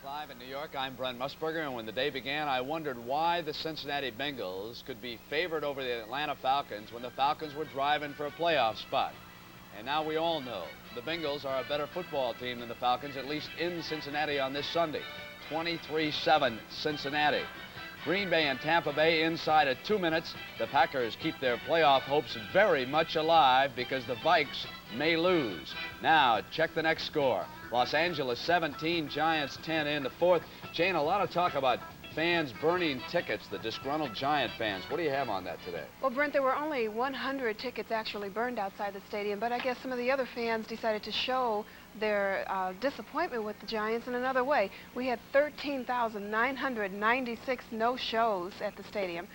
Live in New York, I'm Brent Musburger, and when the day began, I wondered why the Cincinnati Bengals could be favored over the Atlanta Falcons when the Falcons were driving for a playoff spot. And now we all know the Bengals are a better football team than the Falcons, at least in Cincinnati on this Sunday. 23-7 Cincinnati. Green Bay and Tampa Bay inside of 2 minutes. The Packers keep their playoff hopes very much alive because the Vikes may lose. Now, check the next score. Los Angeles 17, Giants 10 in the fourth. Jane, a lot of talk about fans burning tickets, the disgruntled Giant fans. What do you have on that today? Well, Brent, there were only 100 tickets actually burned outside the stadium, but I guess some of the other fans decided to show their disappointment with the Giants in another way. We had 13,996 no-shows at the stadium.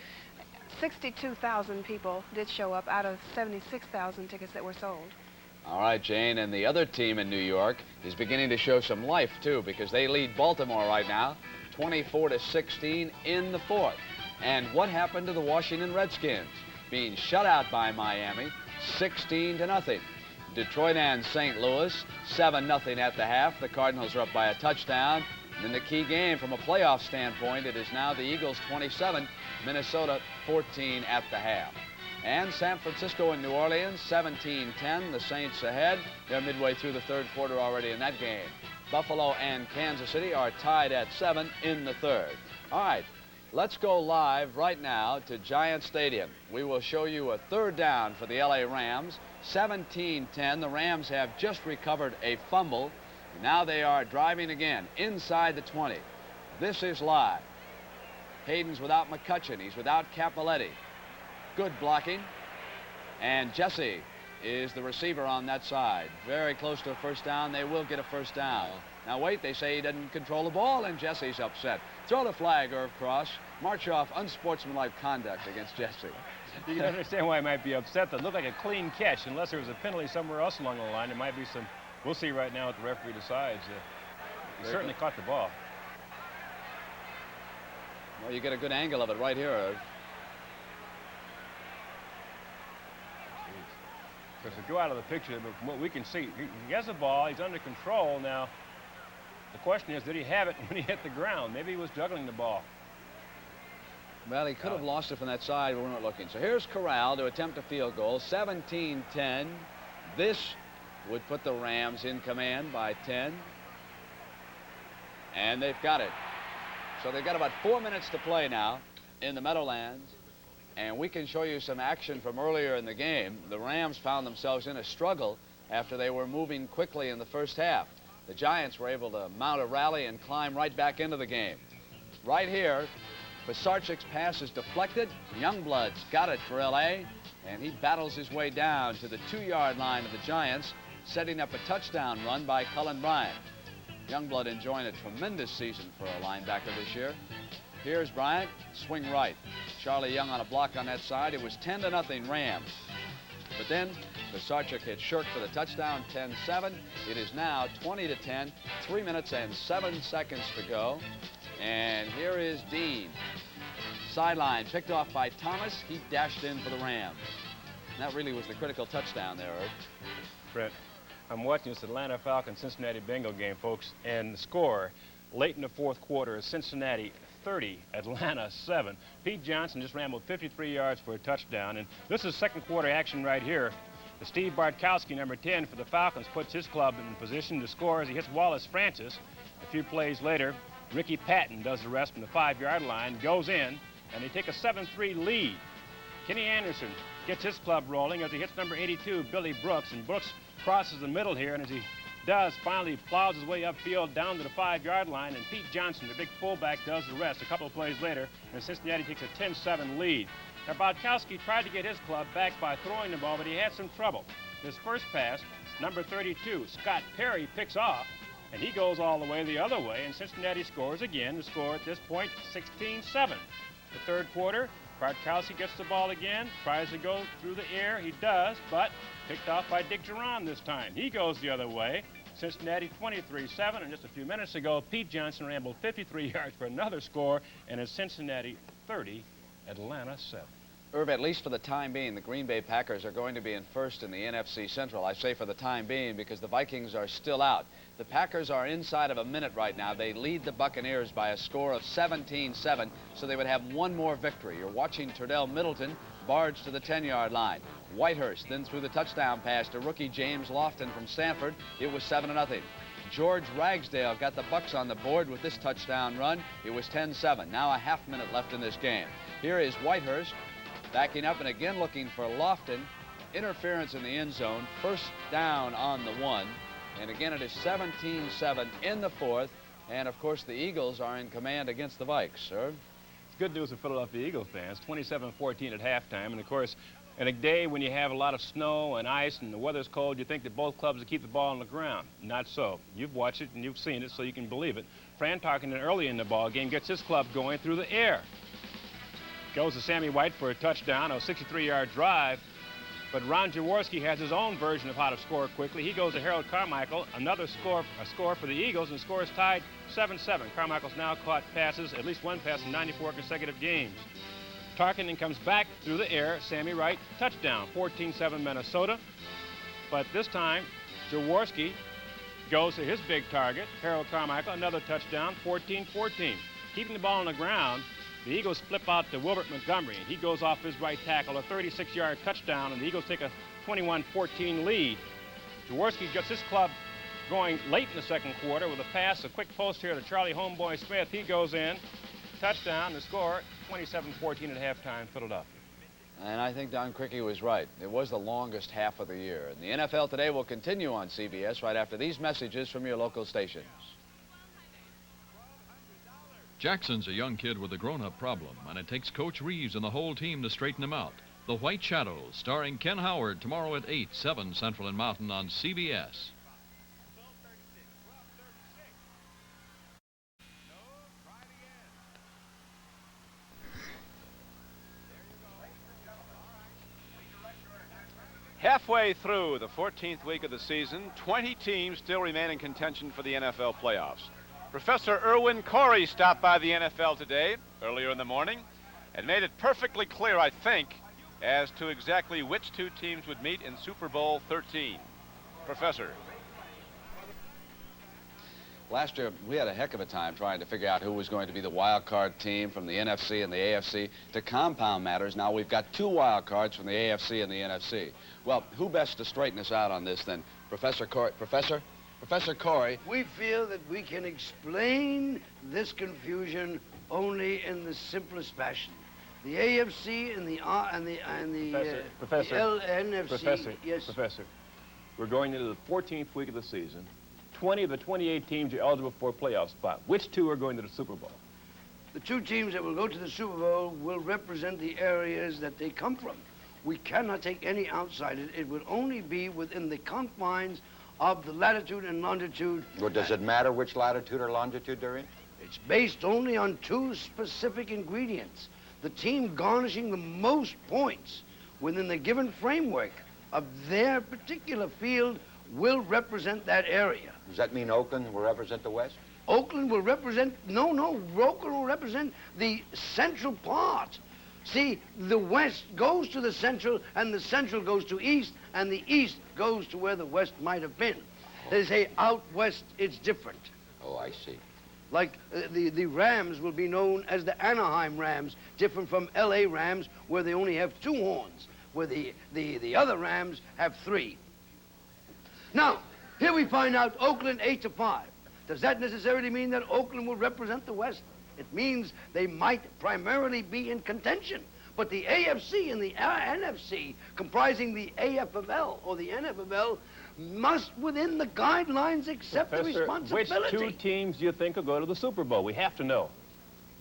62,000 people did show up out of 76,000 tickets that were sold. All right, Jane, and the other team in New York is beginning to show some life, too, because they lead Baltimore right now, 24-16 in the fourth. And what happened to the Washington Redskins? Being shut out by Miami, 16-0. Detroit and St. Louis, 7-0 at the half. The Cardinals are up by a touchdown. And in the key game from a playoff standpoint, it is now the Eagles 27, Minnesota 14 at the half. And San Francisco and New Orleans, 17-10, the Saints ahead. They're midway through the third quarter already in that game. Buffalo and Kansas City are tied at 7 in the third. All right, let's go live right now to Giant Stadium. We will show you a third down for the LA Rams. 17-10, the Rams have just recovered a fumble. Now they are driving again inside the 20. This is live. Hayden's without McCutcheon. He's without Capoletti. Good blocking. And Jesse is the receiver on that side. Very close to a first down. They will get a first down. Now wait, they say he doesn't control the ball, and Jesse's upset. Throw the flag, Irv Cross. March off unsportsmanlike conduct against Jesse. You can understand why he might be upset. That looked like a clean catch. Unless there was a penalty somewhere else along the line, there might be some. We'll see right now what the referee decides. He certainly caught the ball. Well, you get a good angle of it right here, Irv. Because to go out of the picture, but from what we can see, he has the ball. He's under control now. The question is, did he have it when he hit the ground? Maybe he was juggling the ball. Well, he could have lost it from that side. We weren't looking. So here's Corral to attempt a field goal. 17-10. This would put the Rams in command by 10. And they've got it. So they've got about 4 minutes to play now in the Meadowlands. And we can show you some action from earlier in the game. The Rams found themselves in a struggle after they were moving quickly in the first half. The Giants were able to mount a rally and climb right back into the game. Right here, Pisarcik's pass is deflected. Youngblood's got it for L.A., and he battles his way down to the 2-yard line of the Giants, setting up a touchdown run by Cullen Bryant. Youngblood enjoying a tremendous season for a linebacker this year. Here's Bryant, swing right. Charlie Young on a block on that side. It was 10-0 Rams. But then Pisarcik had shirked for the touchdown, 10-7. It is now 20-10, 3 minutes and 7 seconds to go. And here is Dean. Sideline picked off by Thomas. He dashed in for the Rams. And that really was the critical touchdown there, Irv. Brent, I'm watching this Atlanta Falcons-Cincinnati Bengal game, folks, and the score late in the fourth quarter is Cincinnati 30, Atlanta 7. Pete Johnson just rambled 53 yards for a touchdown, and this is second quarter action right here. Steve Bartkowski, number 10 for the Falcons, puts his club in position to score as he hits Wallace Francis. A few plays later, Ricky Patton does the rest from the 5-yard line, goes in, and they take a 7-3 lead. Kenny Anderson gets his club rolling as he hits number 82, Billy Brooks, and Brooks crosses the middle here, and as he does, finally plows his way upfield down to the 5-yard line, and Pete Johnson, the big fullback, does the rest. A couple of plays later, and Cincinnati takes a 10-7 lead. Now, Bartkowski tried to get his club back by throwing the ball, but he had some trouble. His first pass, number 32, Scott Perry, picks off, and he goes all the way, and Cincinnati scores again. The score at this point, 16-7. The third quarter, Bartkowski gets the ball again, tries to go through the air. He does, but picked off by Dick Geron this time. He goes the other way. Cincinnati 23-7, and just a few minutes ago, Pete Johnson rambled 53 yards for another score, and it's Cincinnati 30, Atlanta 7. Irv, at least for the time being, the Green Bay Packers are going to be in first in the NFC Central. I say for the time being because the Vikings are still out. The Packers are inside of a minute right now. They lead the Buccaneers by a score of 17-7, so they would have one more victory. You're watching Turdell Middleton barge to the 10-yard line. Whitehurst then threw the touchdown pass to rookie James Lofton from Stanford. It was 7-0. George Ragsdale got the Bucs on the board with this touchdown run. It was 10-7. Now a half minute left in this game. Here is Whitehurst backing up and again looking for Lofton. Interference in the end zone. First down on the 1. And again, it is 17-7 in the 4th. And, of course, the Eagles are in command against the Vikes, sir. It's good news for Philadelphia Eagles fans. 27-14 at halftime. And, of course, in a day when you have a lot of snow and ice and the weather's cold, you think that both clubs will keep the ball on the ground. Not so. You've watched it and you've seen it, so you can believe it. Fran Tarkenton early in the ball game gets his club going through the air. Goes to Sammy White for a touchdown, a 63-yard drive. But Ron Jaworski has his own version of how to score quickly. He goes to Harold Carmichael, a score for the Eagles, and the score is tied 7-7. Carmichael's now caught passes, at least one pass in 94 consecutive games. Tarkenton comes back through the air. Sammy White, touchdown, 14-7 Minnesota. But this time, Jaworski goes to his big target, Harold Carmichael, another touchdown, 14-14. Keeping the ball on the ground, the Eagles flip out to Wilbert Montgomery, and he goes off his right tackle, a 36-yard touchdown, and the Eagles take a 21-14 lead. Jaworski gets his club going late in the second quarter with a pass, a quick post here to Charlie Homeboy Smith. He goes in, touchdown, the score, 27-14 at halftime, Philadelphia. And I think Don Criqui was right. It was the longest half of the year. And the NFL Today will continue on CBS right after these messages from your local stations. Jackson's a young kid with a grown-up problem, and it takes Coach Reeves and the whole team to straighten him out. The White Shadows, starring Ken Howard, tomorrow at 8, 7 Central and Mountain on CBS. Halfway through the 14th week of the season, 20 teams still remain in contention for the NFL playoffs. Professor Irwin Corey stopped by the NFL Today earlier in the morning and made it perfectly clear, I think, as to exactly which two teams would meet in Super Bowl 13. Professor. Last year, we had a heck of a time trying to figure out who was going to be the wild card team from the NFC and the AFC. To compound matters, now we've got two wild cards from the AFC and the NFC. Well, who best to straighten us out on this than Professor Corey? Professor Corey. We feel that we can explain this confusion only in the simplest fashion. The AFC and the NFC. Professor, yes. Professor, we're going into the 14th week of the season. 20 of the 28 teams are eligible for a playoff spot. Which two are going to the Super Bowl? The two teams that will go to the Super Bowl will represent the areas that they come from. We cannot take any outsiders. It would only be within the confines of the latitude and longitude. Well, does it matter which latitude or longitude they're in? It's based only on two specific ingredients. The team garnishing the most points within the given framework of their particular field will represent that area. Does that mean Oakland will represent the West? Oakland will represent, Oakland will represent the central part. See, the West goes to the Central, and the Central goes to East, and the East goes to where the West might have been. They say out West, it's different. Oh, I see. Like the Rams will be known as the Anaheim Rams, different from L.A. Rams, where they only have two horns, where the other Rams have three. Now, here we find out Oakland 8-5. Does that necessarily mean that Oakland will represent the West? It means they might primarily be in contention. But the AFC and the NFC, comprising the AFL or the NFL, must, within the guidelines, accept the responsibility. Which two teams do you think will go to the Super Bowl? We have to know.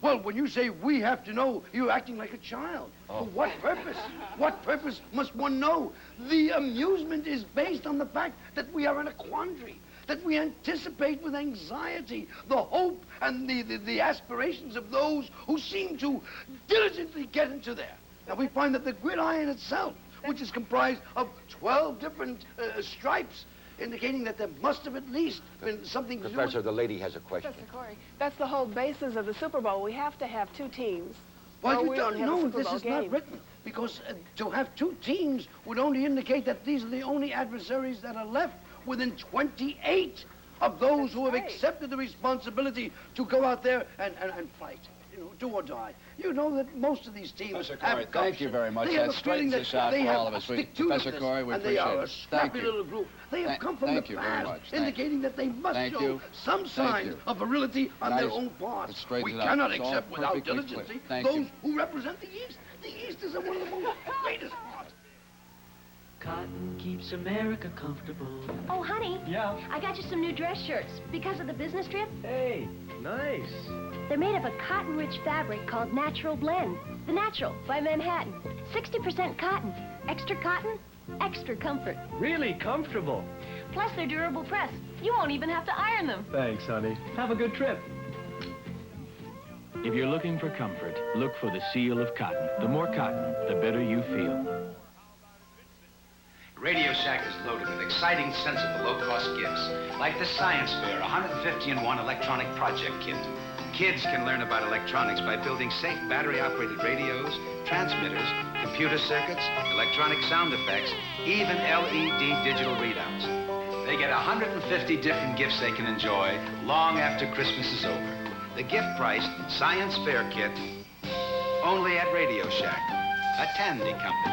Well, when you say we have to know, you're acting like a child. Oh. For what purpose? What purpose must one know? The amusement is based on the fact that we are in a quandary, that we anticipate with anxiety the hope and the aspirations of those who seem to diligently get into there. Now, we find that the gridiron itself, which is comprised of 12 different stripes, indicating that there must have at least been something to do with... Professor, the lady has a question. Professor Corey, that's the whole basis of the Super Bowl. We have to have two teams. Well, or you we don't have a know, Super this Bowl is game. not written. because to have two teams would only indicate that these are the only adversaries that are left within 28 of those who have accepted the responsibility to go out there and fight, you know, do or die. You know that most of these teams Professor have Corey, thank you very much. That straightens this out for all of us. Professor Corey, we appreciate it. They are a scrappy little group. They have come from the past, indicating that they must show some signs of virility on their own part. We cannot accept without diligence those who represent the East. The East is one of the most greatest parts. Cotton keeps America comfortable. Oh, honey. Yeah? I got you some new dress shirts. Because of the business trip? Hey, nice. They're made of a cotton-rich fabric called Natural Blend. The Natural by Manhattan. 60% cotton. Extra cotton, extra comfort. Really comfortable. Plus, they're durable press. You won't even have to iron them. Thanks, honey. Have a good trip. If you're looking for comfort, look for the seal of cotton. The more cotton, the better you feel. Radio Shack is loaded with exciting, sensible, low-cost gifts, like the Science Fair 150-in-1 electronic project kit. Kids can learn about electronics by building safe battery-operated radios, transmitters, computer circuits, electronic sound effects, even LED digital readouts. They get 150 different gifts they can enjoy long after Christmas is over. The gift-priced Science Fair kit, only at Radio Shack, a Tandy company.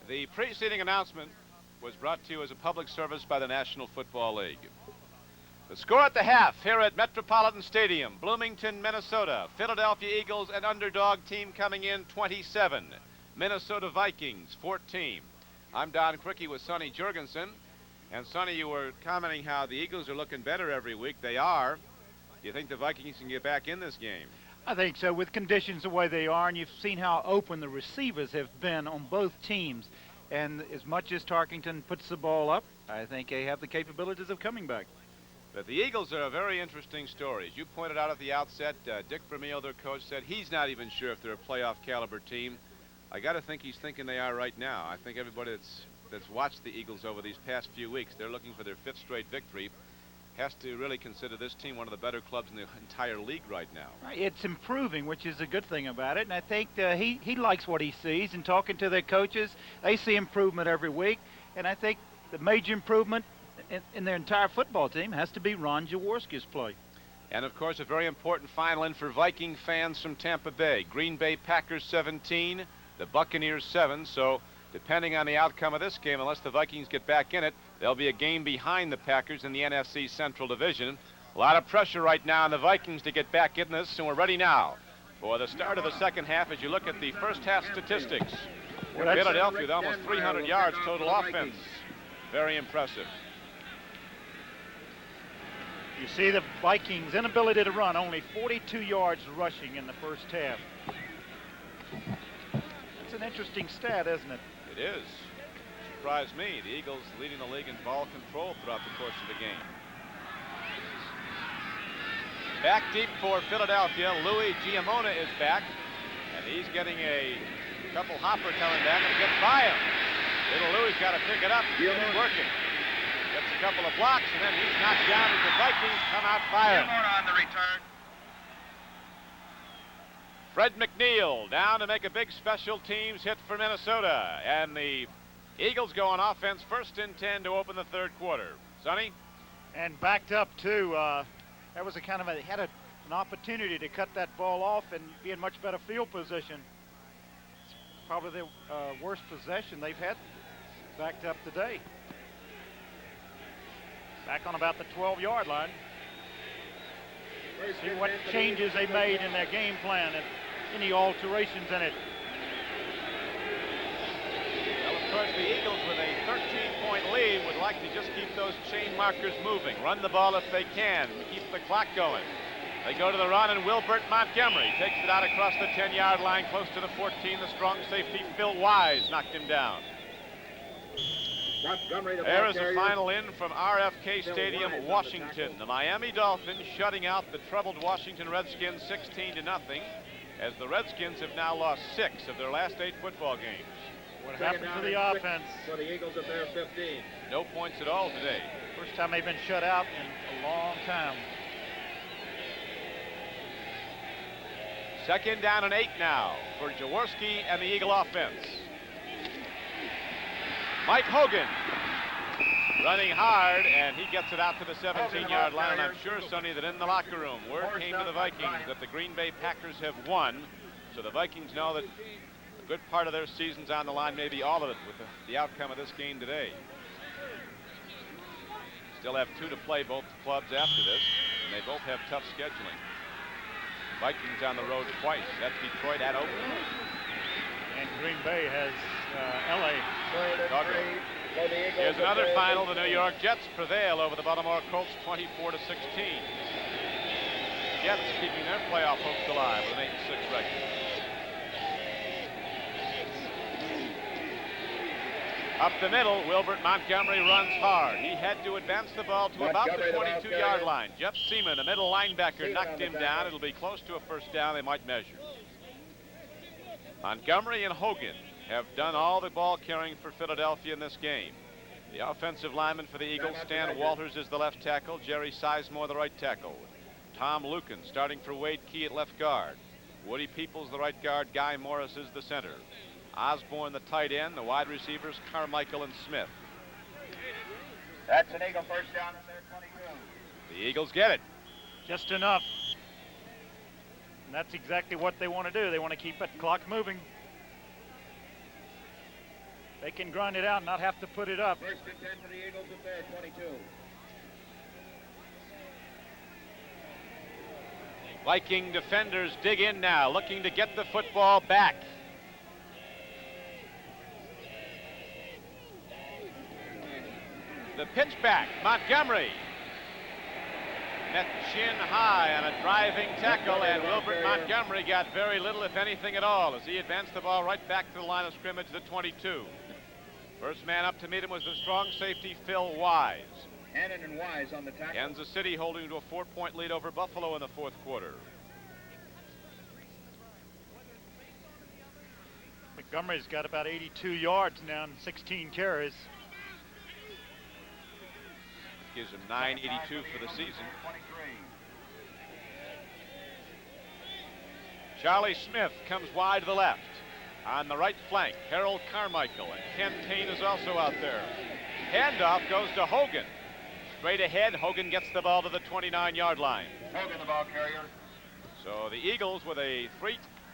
The preceding announcement was brought to you as a public service by the National Football League. The score at the half here at Metropolitan Stadium, Bloomington, Minnesota. Philadelphia Eagles, an underdog team coming in 27. Minnesota Vikings 14. I'm Don Cricky with Sonny Jurgensen. And Sonny, you were commenting how the Eagles are looking better every week. They are. Do you think the Vikings can get back in this game? I think so, with conditions the way they are, and you've seen how open the receivers have been on both teams. And as much as Tarkenton puts the ball up, I think they have the capabilities of coming back. But the Eagles are a very interesting story. As you pointed out at the outset, Dick Vermeil, their coach, said he's not even sure if they're a playoff caliber team. I got to think he's thinking they are right now. I think everybody that's watched the Eagles over these past few weeks, they're looking for their 5th straight victory, has to really consider this team one of the better clubs in the entire league right now. It's improving, which is a good thing about it, and I think he likes what he sees. And talking to their coaches, they see improvement every week, and I think the major improvement in their entire football team has to be Ron Jaworski's play. And of course, a very important final in for Viking fans from Tampa Bay. Green Bay Packers 17, the Buccaneers 7. So depending on the outcome of this game, unless the Vikings get back in it, there'll be a game behind the Packers in the NFC Central Division. A lot of pressure right now on the Vikings to get back in this, and we're ready now for the start of the second half as you look at the first half statistics. Philadelphia with almost 300 yards total offense. Very impressive. You see the Vikings' inability to run, only 42 yards rushing in the first half. It's an interesting stat, isn't it? It is. Surprised me. The Eagles leading the league in ball control throughout the course of the game. Back deep for Philadelphia. Louis Giamona is back, and he's getting a couple hopper coming back and gets by him. Little Louis got to pick it up. He's working. Gets a couple of blocks, and then he's knocked down as the Vikings come out firing. On the return. Fred McNeil down to make a big special teams hit for Minnesota. And the Eagles go on offense 1st and 10 to open the third quarter. Sonny? And backed up, too. That was a kind of an opportunity to cut that ball off and be in much better field position. It's probably the worst possession they've had backed up today. Back on about the 12-yard line. See what changes they made in their game plan and any alterations in it. Well, of course, the Eagles with a 13-point lead would like to just keep those chain markers moving. Run the ball if they can. Keep the clock going. They go to the run, and Wilbert Montgomery takes it out across the 10-yard line, close to the 14. The strong safety, Phil Wise, knocked him down. There is a final in from RFK Stadium, Washington. The Miami Dolphins shutting out the troubled Washington Redskins 16-0, as the Redskins have now lost 6 of their last 8 football games. What happened to the offense? For the Eagles at their 15. No points at all today. First time they've been shut out in a long time. Second down and 8 now for Jaworski and the Eagle offense. Mike Hogan running hard, and he gets it out to the 17-yard line. And I'm sure, Sonny, that in the locker room, word came to the Vikings that the Green Bay Packers have won. So the Vikings know that a good part of their season's on the line, maybe all of it, with the outcome of this game today. Still have 2 to play, both clubs, after this, and they both have tough scheduling. Vikings on the road twice. That's Detroit at Oakland. And Green Bay has L.A. Chicago. Here's another final. The New York Jets prevail over the Baltimore Colts 24-16. Jets keeping their playoff hopes alive with an 8-6 record. Up the middle, Wilbert Montgomery runs hard. He had to advance the ball to about the 22-yard line. Jeff Seaman, the middle linebacker, knocked him down. It'll be close to a first down. They might measure. Montgomery and Hogan have done all the ball carrying for Philadelphia in this game. The offensive lineman for the Eagles, Stan Walters, is the left tackle. Jerry Sizemore, the right tackle. Tom Lucan starting for Wade Key at left guard. Woody Peoples, the right guard. Guy Morris is the center. Osborne, the tight end. The wide receivers, Carmichael and Smith. That's an Eagle first down at their 22. The Eagles get it. Just enough. And that's exactly what they want to do. They want to keep that clock moving. They can grind it out and not have to put it up. First and 10 for the Eagles at their 22. Viking defenders dig in now, looking to get the football back. The pitch back, Montgomery. Met chin high on a driving tackle, and Wilbert Montgomery got very little, if anything at all, as he advanced the ball right back to the line of scrimmage, the 22. First man up to meet him was the strong safety, Phil Wise. Hannon and Wise on the tackle. Kansas City holding to a 4-point lead over Buffalo in the fourth quarter. Montgomery's got about 82 yards now and 16 carries. Gives him 982 for the season. Charlie Smith comes wide to the left. On the right flank, Harold Carmichael, and Ken Payne is also out there. Handoff goes to Hogan. Straight ahead, Hogan gets the ball to the 29-yard line. Hogan, the ball carrier. So the Eagles, with a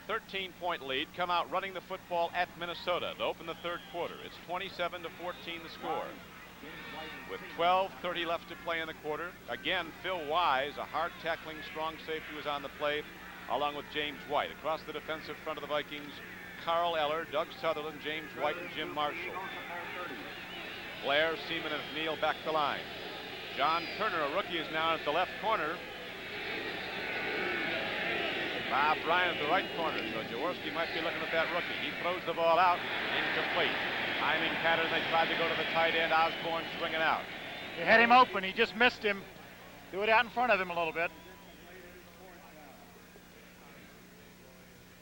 13-point lead, come out running the football at Minnesota to open the third quarter. It's 27-14 the score. With 12:30 left to play in the quarter. Again, Phil Wise, a hard-tackling, strong safety, was on the play, along with James White. Across the defensive front of the Vikings, Carl Eller, Doug Sutherland, James White, and Jim Marshall. Blair, Seaman, and Neal back the line. John Turner, a rookie, is now at the left corner. Bob Bryant at the right corner, so Jaworski might be looking at that rookie. He throws the ball out, incomplete. Timing pattern, they tried to go to the tight end. Osborne swinging out. They had him open, he just missed him. Threw it out in front of him a little bit.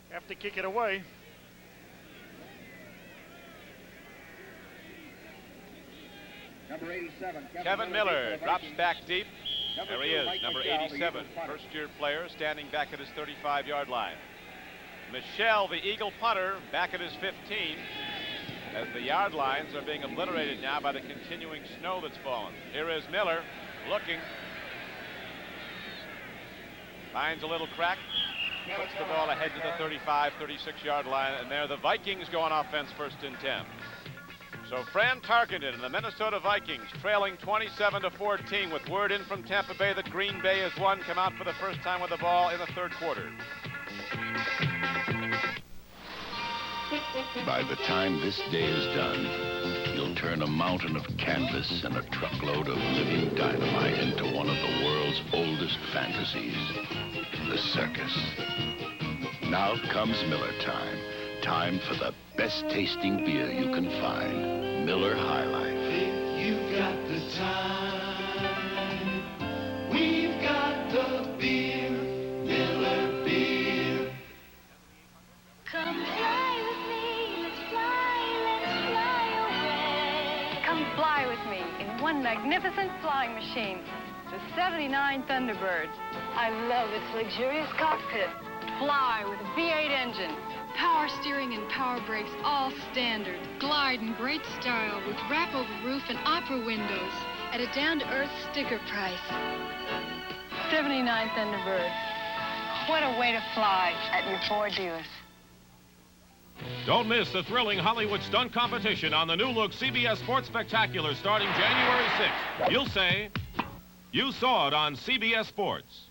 Have to kick it away. Number 87. Kevin Miller drops back deep. There he is, number 87, first-year player, standing back at his 35-yard line. Michel, the Eagle punter, back at his 15, as the yard lines are being obliterated now by the continuing snow that's fallen. Here is Miller, looking. Finds a little crack, puts the ball ahead to the 35, 36-yard line, and there the Vikings go on offense, first and 10. So Fran Tarkenton and the Minnesota Vikings, trailing 27-14, with word in from Tampa Bay that Green Bay has won, come out for the first time with the ball in the third quarter. By the time this day is done, you'll turn a mountain of canvas and a truckload of living dynamite into one of the world's oldest fantasies, the circus. Now comes Miller time. Time for the best tasting beer you can find, Miller High Life. got the time. We've got the beer, Miller beer. Come fly with me, let's fly away. Come fly with me in one magnificent flying machine, the 79 Thunderbird. I love its luxurious cockpit. Fly with a V8 engine. Power steering and power brakes, all standard. Glide in great style with wrap-over roof and opera windows at a down-to-earth sticker price. 79 Thunderbird. What a way to fly at your Ford dealers. Don't miss the thrilling Hollywood stunt competition on the new-look CBS Sports Spectacular starting January 6th. You'll say, you saw it on CBS Sports.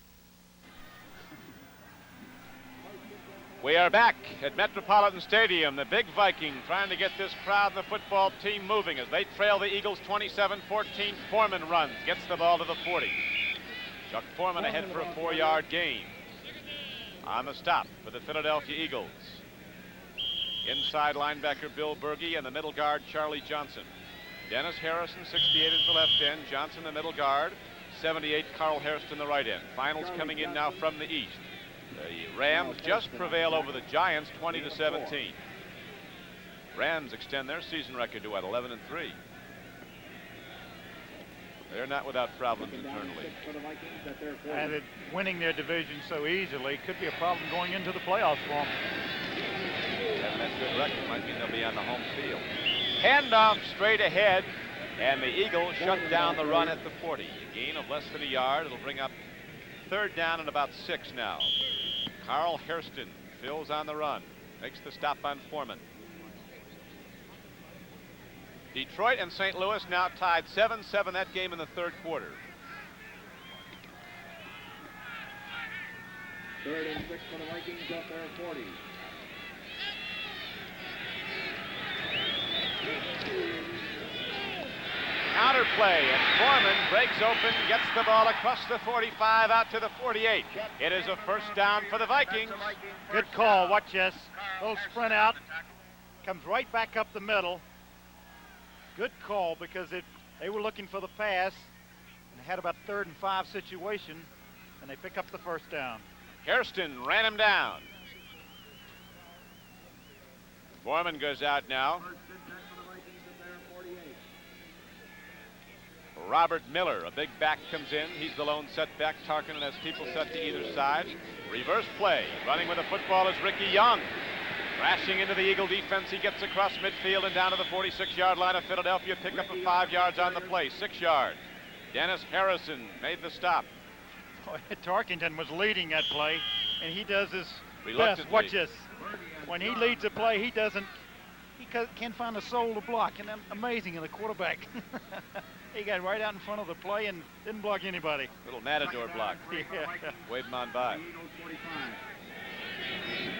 We are back at Metropolitan Stadium. The big Viking trying to get this crowd and the football team moving as they trail the Eagles 27-14. Foreman runs, gets the ball to the 40. Chuck Foreman ahead for a 4-yard gain. On the stop for the Philadelphia Eagles. Inside linebacker Bill Berge and the middle guard Charlie Johnson. Dennis Harrison, 68 is the left end. Johnson the middle guard. 78 Carl Hairston the right end. Finals coming in now from the east. The Rams just prevail over the Giants 20-17. Rams extend their season record to 11-3. They're not without problems internally. And winning their division so easily could be a problem going into the playoffs for them. Having that good record might mean they'll be on the home field. Handoff straight ahead, and the Eagles shut down the run at the 40. A gain of less than a yard. It'll bring up 3rd down and about 6 now. Carl Hairston fills on the run, makes the stop on Foreman. Detroit and St. Louis now tied 7-7 that game in the 3rd quarter. 3rd and 6 for the Vikings up their 40. Counter play, and Foreman breaks open, gets the ball across the 45 out to the 48. It is a 1st down for the Vikings. Good call. Watch this. Little sprint out. Comes right back up the middle. Good call because they were looking for the pass and they had about 3rd and 5 situation, and they pick up the 1st down. Hairston ran him down. Foreman goes out now. Robert Miller, a big back, comes in. He's the lone setback. Tarkenton has people set to either side. Reverse play. Running with the football is Rickey Young. Crashing into the Eagle defense. He gets across midfield and down to the 46-yard line of Philadelphia. Pick up a 5 yards on the play. 6 yards. Dennis Harrison made the stop. Tarkenton was leading that play, and he does his best. Watch this. When he leads a play, he can't find a soul to block, and amazing in the quarterback. He got right out in front of the play and didn't block anybody. Little matador block. Yeah. Waved him on by.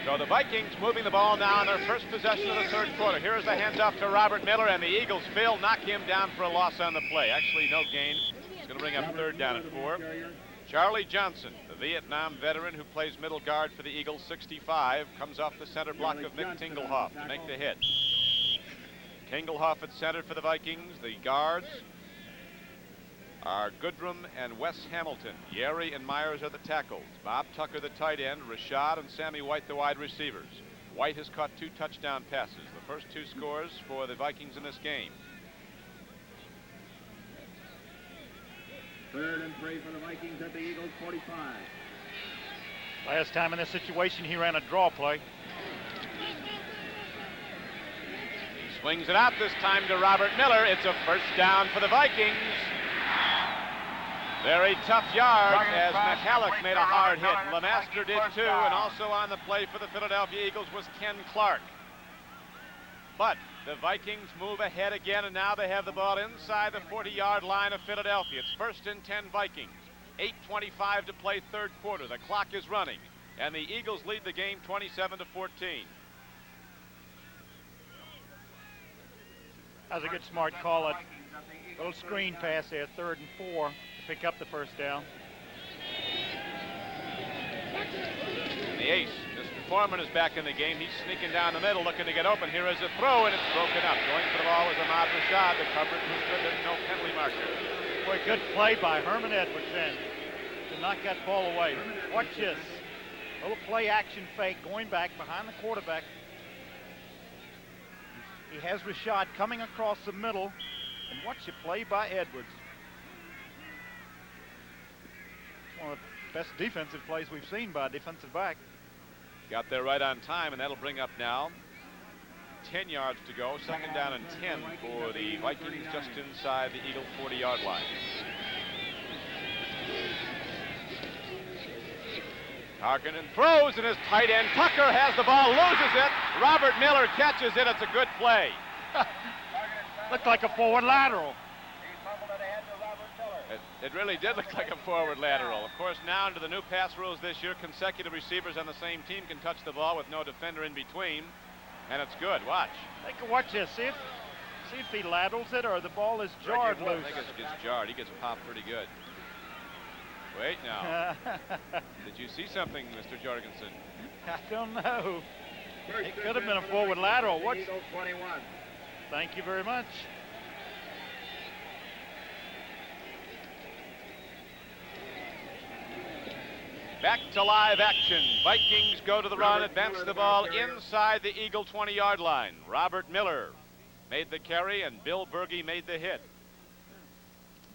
So the Vikings moving the ball now in their first possession of the 3rd quarter. Here's the handoff to Robert Miller, and the Eagles knock him down for a loss on the play. Actually, no gain. It's going to bring up 3rd down and 4. Charlie Johnson, the Vietnam veteran who plays middle guard for the Eagles, 65, comes off the center block of Mick Tingelhoff to make the hit. Tingelhoff at center for the Vikings. The guards are Goodrum and Wes Hamilton. Yeri and Myers are the tackles. Bob Tucker the tight end. Rashad and Sammy White the wide receivers. White has caught 2 touchdown passes. The first 2 scores for the Vikings in this game. 3rd and 3 for the Vikings at the Eagles 45. Last time in this situation, he ran a draw play. He swings it out this time to Robert Miller. It's a 1st down for the Vikings. Very tough yard as McCalloch made a hard hit. Lemaster did too, and also on the play for the Philadelphia Eagles was Ken Clark. But the Vikings move ahead again, and now they have the ball inside the 40-yard line of Philadelphia. It's 1st and 10 Vikings. 8:25 to play 3rd quarter. The clock is running, and the Eagles lead the game 27-14. That was a good smart call. A little screen pass there, 3rd and 4 to pick up the 1st down. And the ace, Mr. Foreman, is back in the game. He's sneaking down the middle, looking to get open. Here is a throw, and it's broken up. Going for the ball was Ahmad Rashad. The coverage was good. There's no penalty marker. Boy, good play by Herman Edwards then to knock that ball away. Watch this. Little play action fake going back behind the quarterback. He has Rashad coming across the middle, and watch the play by Edwards. One of the best defensive plays we've seen by a defensive back. Got there right on time, and that'll bring up now 10 yards to go. Second down and 10 for the Vikings just inside the Eagle 40-yard line. Tarkenton throws, and his tight end Tucker has the ball, loses it. Robert Miller catches it. It's a good play. Looked like a forward lateral. It really did look like a forward lateral. Of course, now under the new pass rules this year, consecutive receivers on the same team can touch the ball with no defender in between, and it's good. Watch. Watch this. See if he laterals it or the ball is jarred loose. I think it gets jarred. He gets popped pretty good. Wait now. Did you see something, Mr. Jorgensen? I don't know. It could have been a forward lateral. What? 21. Thank you very much. Back to live action. Vikings go to the run, advance the ball inside the Eagle 20-yard line. Robert Miller made the carry, and Bill Berge made the hit.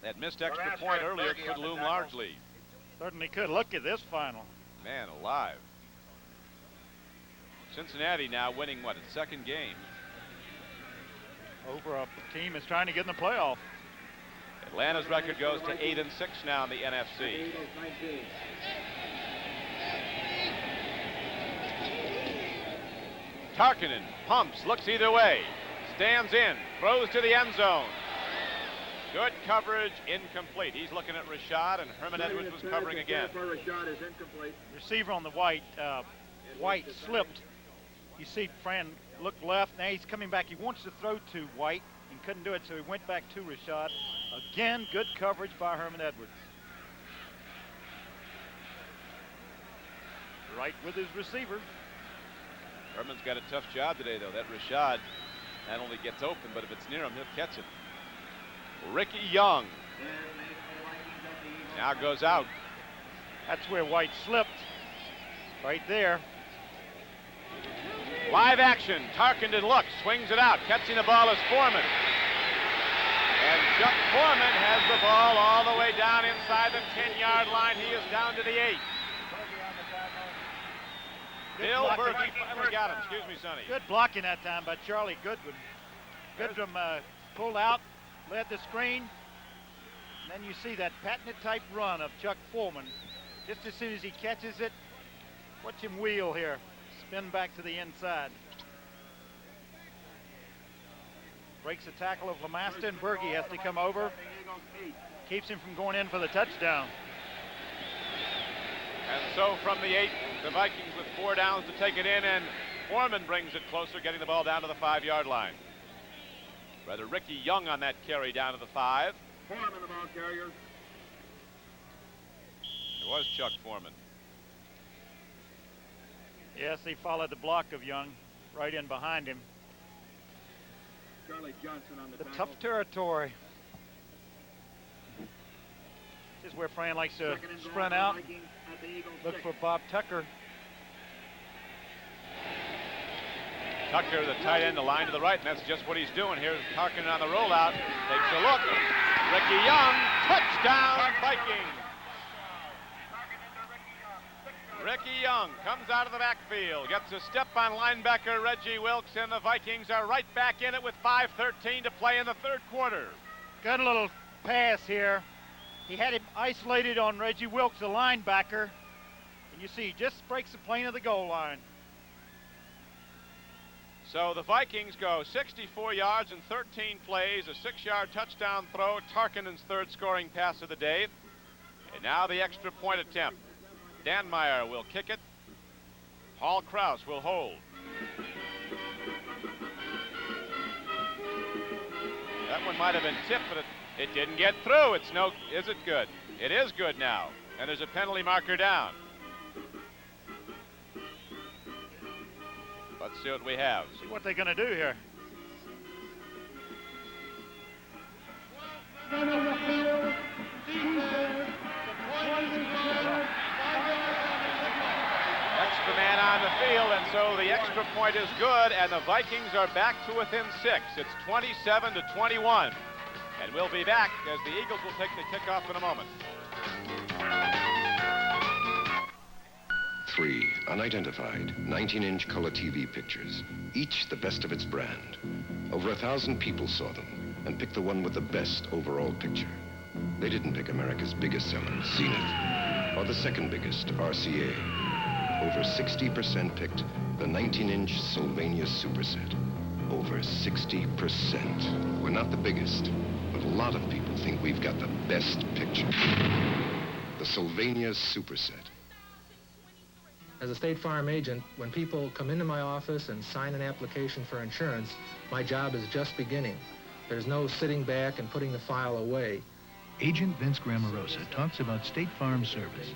That missed extra point earlier could loom largely. Certainly could. Look at this final. Man alive. Cincinnati now winning, what, its second game? Over a team is trying to get in the playoff. Atlanta's record goes to 8-6 now in the NFC. Tarkenton pumps, looks either way, stands in, throws to the end zone. Good coverage, incomplete. He's looking at Rashad, and Herman Edwards was covering again. Receiver on the White. White slipped. You see Fran look left. Now he's coming back. He wants to throw to White and couldn't do it, so he went back to Rashad. Again, good coverage by Herman Edwards. Right with his receiver. Herman's got a tough job today, though. That Rashad not only gets open, but if it's near him, he'll catch it. Rickey Young now goes out. That's where White slipped. Right there. Live action. Tarkenton looks, swings it out. Catching the ball is Foreman. And Chuck Foreman has the ball all the way down inside the 10-yard line. He is down to the 8. Bill Berge finally got him. Excuse me, Sonny. Good blocking that time by Charlie Goodwin. Goodwin pulled out, led the screen, and then you see that patented type run of Chuck Foreman. Just as soon as he catches it, watch him wheel here. Spin back to the inside. Breaks the tackle of Lamasta, and Berge has to come over. Keeps him from going in for the touchdown. And so from the 8, the Vikings with 4 downs to take it in, and Foreman brings it closer, getting the ball down to the 5-yard line. Rather Rickey Young on that carry down to the 5. Foreman, the ball carrier. It was Chuck Foreman. Yes, he followed the block of Young right in behind him. Charlie Johnson on the tough territory. This is where Fran likes to sprint out. Look for Bob Tucker. Tucker, the tight end, the line to the right, and that's just what he's doing. Here's Tarkenton on the rollout. Takes a look. Rickey Young, touchdown Vikings. Rickey Young comes out of the backfield, gets a step on linebacker Reggie Wilkes, and the Vikings are right back in it with 5:13 to play in the third quarter. Good little pass here. He had him isolated on Reggie Wilkes, the linebacker, and you see he just breaks the plane of the goal line. So the Vikings go 64 yards in 13 plays, a 6-yard touchdown throw, Tarkenton's third scoring pass of the day, and now the extra point attempt. Danmeier will kick it. Paul Krause will hold. That one might have been tipped, but it didn't get through. It's no, is it good? It is good now. And there's a penalty marker down. Let's see what we have. See what they're going to do here. Extra man on the field, and so the extra point is good, and the Vikings are back to within 6. It's 27-21. And we'll be back as the Eagles will take the kickoff in a moment. 3 unidentified 19-inch color TV pictures, each the best of its brand. Over 1,000 people saw them and picked the one with the best overall picture. They didn't pick America's biggest seller, Zenith, or the second biggest, RCA. Over 60% picked the 19-inch Sylvania Superset. Over 60%. We're not the biggest, but a lot of people think we've got the best picture. The Sylvania Superset. As a State Farm agent, when people come into my office and sign an application for insurance, my job is just beginning. There's no sitting back and putting the file away. Agent Vince Grammarosa talks about State Farm service.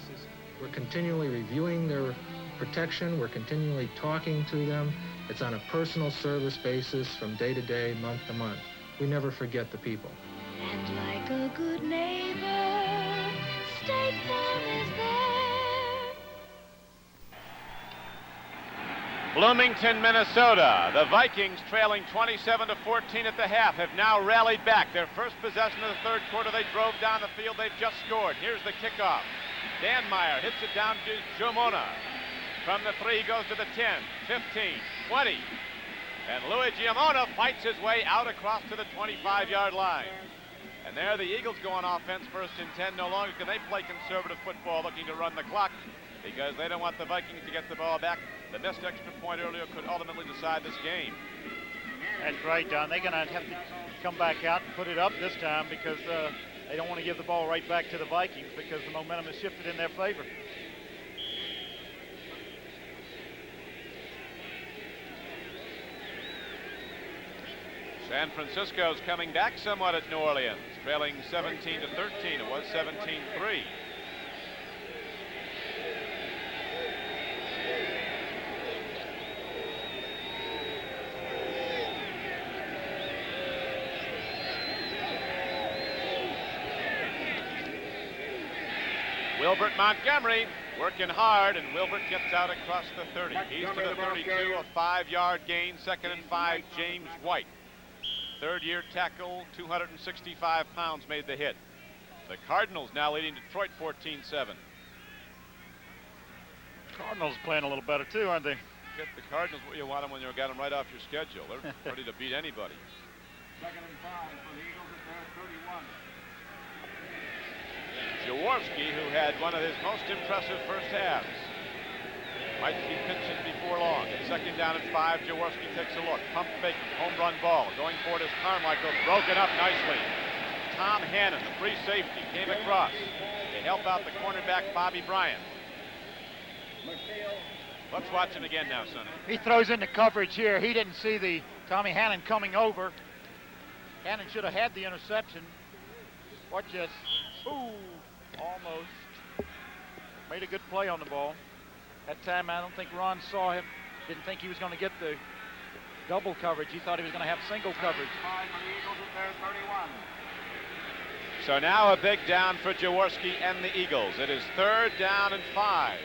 We're continually reviewing their protection. We're continually talking to them. It's on a personal service basis from day to day, month to month. We never forget the people. And like a good neighbor, State Farm is there. Bloomington, Minnesota. The Vikings, trailing 27-14 at the half, have now rallied back. Their first possession of the third quarter, they drove down the field. They've just scored. Here's the kickoff. Danmeier hits it down to Giamona. From the 3, goes to the 10, 15, 20. And Louis Giamona fights his way out across to the 25-yard line. And there the Eagles go on offense, 1st and 10. No longer can they play conservative football looking to run the clock because they don't want the Vikings to get the ball back. The missed extra point earlier could ultimately decide this game. That's right, Don. They're going to have to come back out and put it up this time because they don't want to give the ball right back to the Vikings because the momentum has shifted in their favor. San Francisco's coming back somewhat at New Orleans, trailing 17-13. It was 17-3. Wilbert Montgomery working hard, and Wilbert gets out across the 30. He's to the 32, a 5-yard gain. 2nd and 5, James White. Third-year tackle, 265 pounds, made the hit. The Cardinals now leading Detroit 14-7. Cardinals playing a little better too, aren't they? Get the Cardinals where you want them when you've got them right off your schedule. They're ready to beat anybody. 2nd and 5 for the Eagles at their 31. Jaworski, who had one of his most impressive first halves, might be pitching before long. At 2nd down and 5, Jaworski takes a look. Pump fake, home run ball. Going for it is Carmichael, broken up nicely. Tom Hannon, the free safety, came across to help out the cornerback, Bobby Bryant. Let's watch him again now, Sonny. He throws into coverage here. He didn't see the Tommy Hannon coming over. Hannon should have had the interception. Watch this. Ooh, almost. Made a good play on the ball. That time, I don't think Ron saw him. Didn't think he was going to get the double coverage. He thought he was going to have single coverage. So now a big down for Jaworski and the Eagles. It is 3rd down and 5.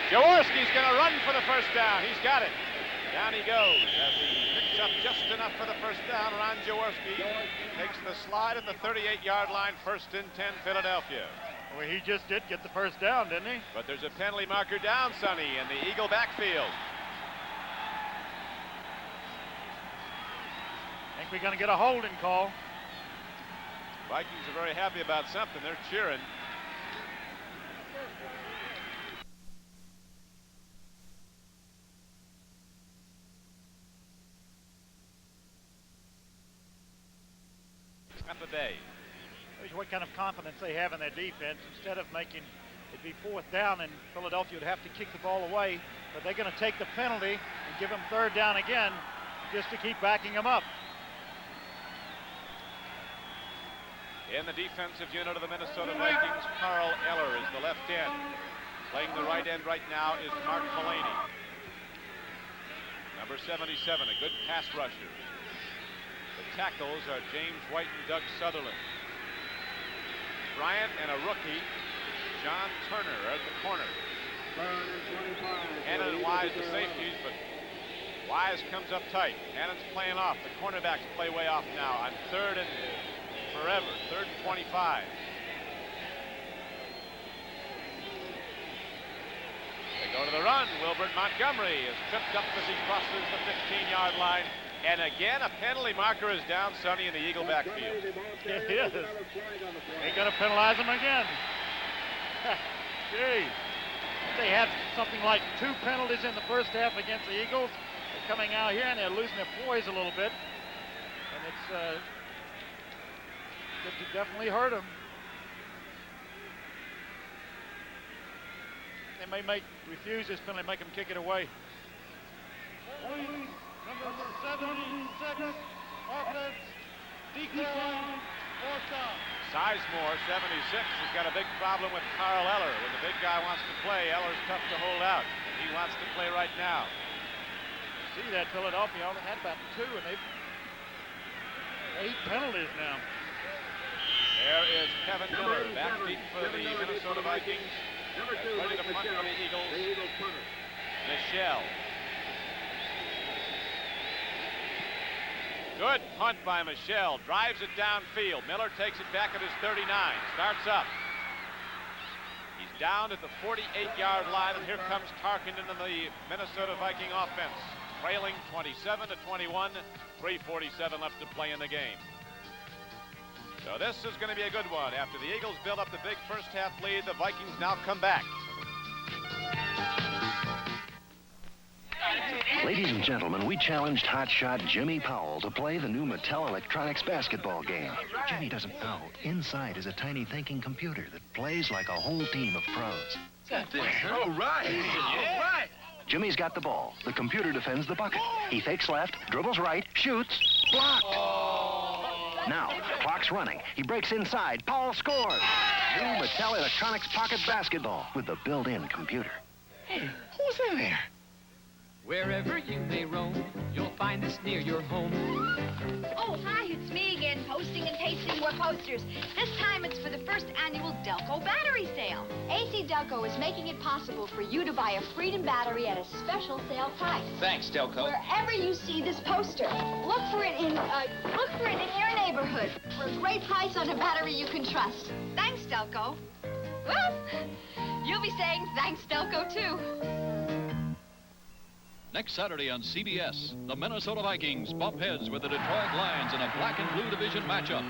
Jaworski's going to run for the first down. He's got it. Down he goes as he picks up just enough for the first down. Ron Jaworski takes the slide at the 38-yard line, 1st and 10, Philadelphia. Well, he just did get the first down, didn't he? But there's a penalty marker down, Sonny, in the Eagle backfield. I think we're going to get a holding call. Vikings are very happy about something. They're cheering. Tampa Bay. What kind of confidence they have in their defense. Instead of making it be 4th down and Philadelphia would have to kick the ball away, but they're going to take the penalty and give them 3rd down again just to keep backing them up. In the defensive unit of the Minnesota Vikings, Carl Eller is the left end. Playing the right end right now is Mark Mullaney. Number 77, a good pass rusher. The tackles are James White and Doug Sutherland. Bryant and a rookie, John Turner, are at the corner. Hannon and Wise the safeties, but Wise comes up tight. Hannon's playing off. The cornerbacks play way off now on 3rd and forever, 3rd and 25. They go to the run. Wilbert Montgomery is tripped up as he crosses the 15-yard line. And again, a penalty marker is down, Sonny, in the Eagle backfield. It is. They're going to penalize him again. Gee. They had something like 2 penalties in the first half against the Eagles. They're coming out here and they're losing their poise a little bit. And it's it definitely hurt them. They may refuse this penalty, make them kick it away. Number 76, offense, decline, 4th down. Sizemore, 76, has got a big problem with Carl Eller. When the big guy wants to play, Eller's tough to hold out. He wants to play right now. See that Philadelphia only had about 2, and they've 8 penalties now. There is Kevin Miller, back deep for the Minnesota Vikings. Ready to punt for the Eagles. Michel. Good punt by Michel. Drives it downfield. Miller takes it back at his 39. Starts up. He's down at the 48-yard line, and here comes Tarkenton in the Minnesota Viking offense. Trailing 27-21. 3:47 left to play in the game. So this is going to be a good one. After the Eagles build up the big first half lead, the Vikings now come back. Ladies and gentlemen, we challenged hotshot Jimmy Powell to play the new Mattel Electronics basketball game. Jimmy doesn't know. Inside is a tiny thinking computer that plays like a whole team of pros. All right. All right. Jimmy's got the ball. The computer defends the bucket. He fakes left, dribbles right, shoots, blocked. Now, clock's running. He breaks inside. Powell scores. New Mattel Electronics pocket basketball with the built-in computer. Hey, who's in there? Wherever you may roam, you'll find this near your home. Oh, hi, it's me again, posting and pasting more posters. This time it's for the first annual Delco battery sale. AC Delco is making it possible for you to buy a Freedom battery at a special sale price. Thanks, Delco. Wherever you see this poster, look for it in your neighborhood for a great price on a battery you can trust. Thanks, Delco. Well, you'll be saying thanks, Delco, too. Next Saturday on CBS, the Minnesota Vikings bump heads with the Detroit Lions in a black and blue division matchup.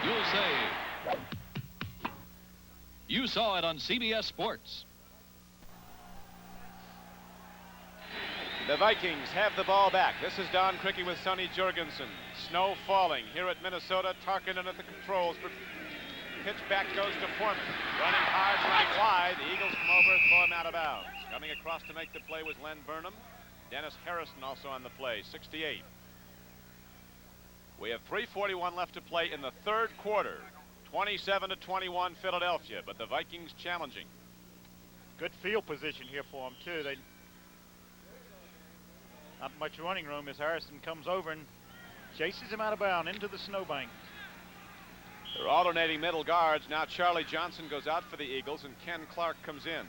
You'll say, you saw it on CBS Sports. The Vikings have the ball back. This is Don Criqui with Sonny Jurgensen. Snow falling here at Minnesota. Tarkenton at the controls. Pitch back goes to Foreman. Running hard, running wide. The Eagles come over and throw him out of bounds. Coming across to make the play was Len Burnham. Dennis Harrison also on the play, 68. We have 3:41 left to play in the third quarter. 27-21 Philadelphia, but the Vikings challenging. Good field position here for them, too. They not much running room as Harrison comes over and chases him out of bounds into the snowbank. They're alternating middle guards. Now Charlie Johnson goes out for the Eagles, and Ken Clark comes in.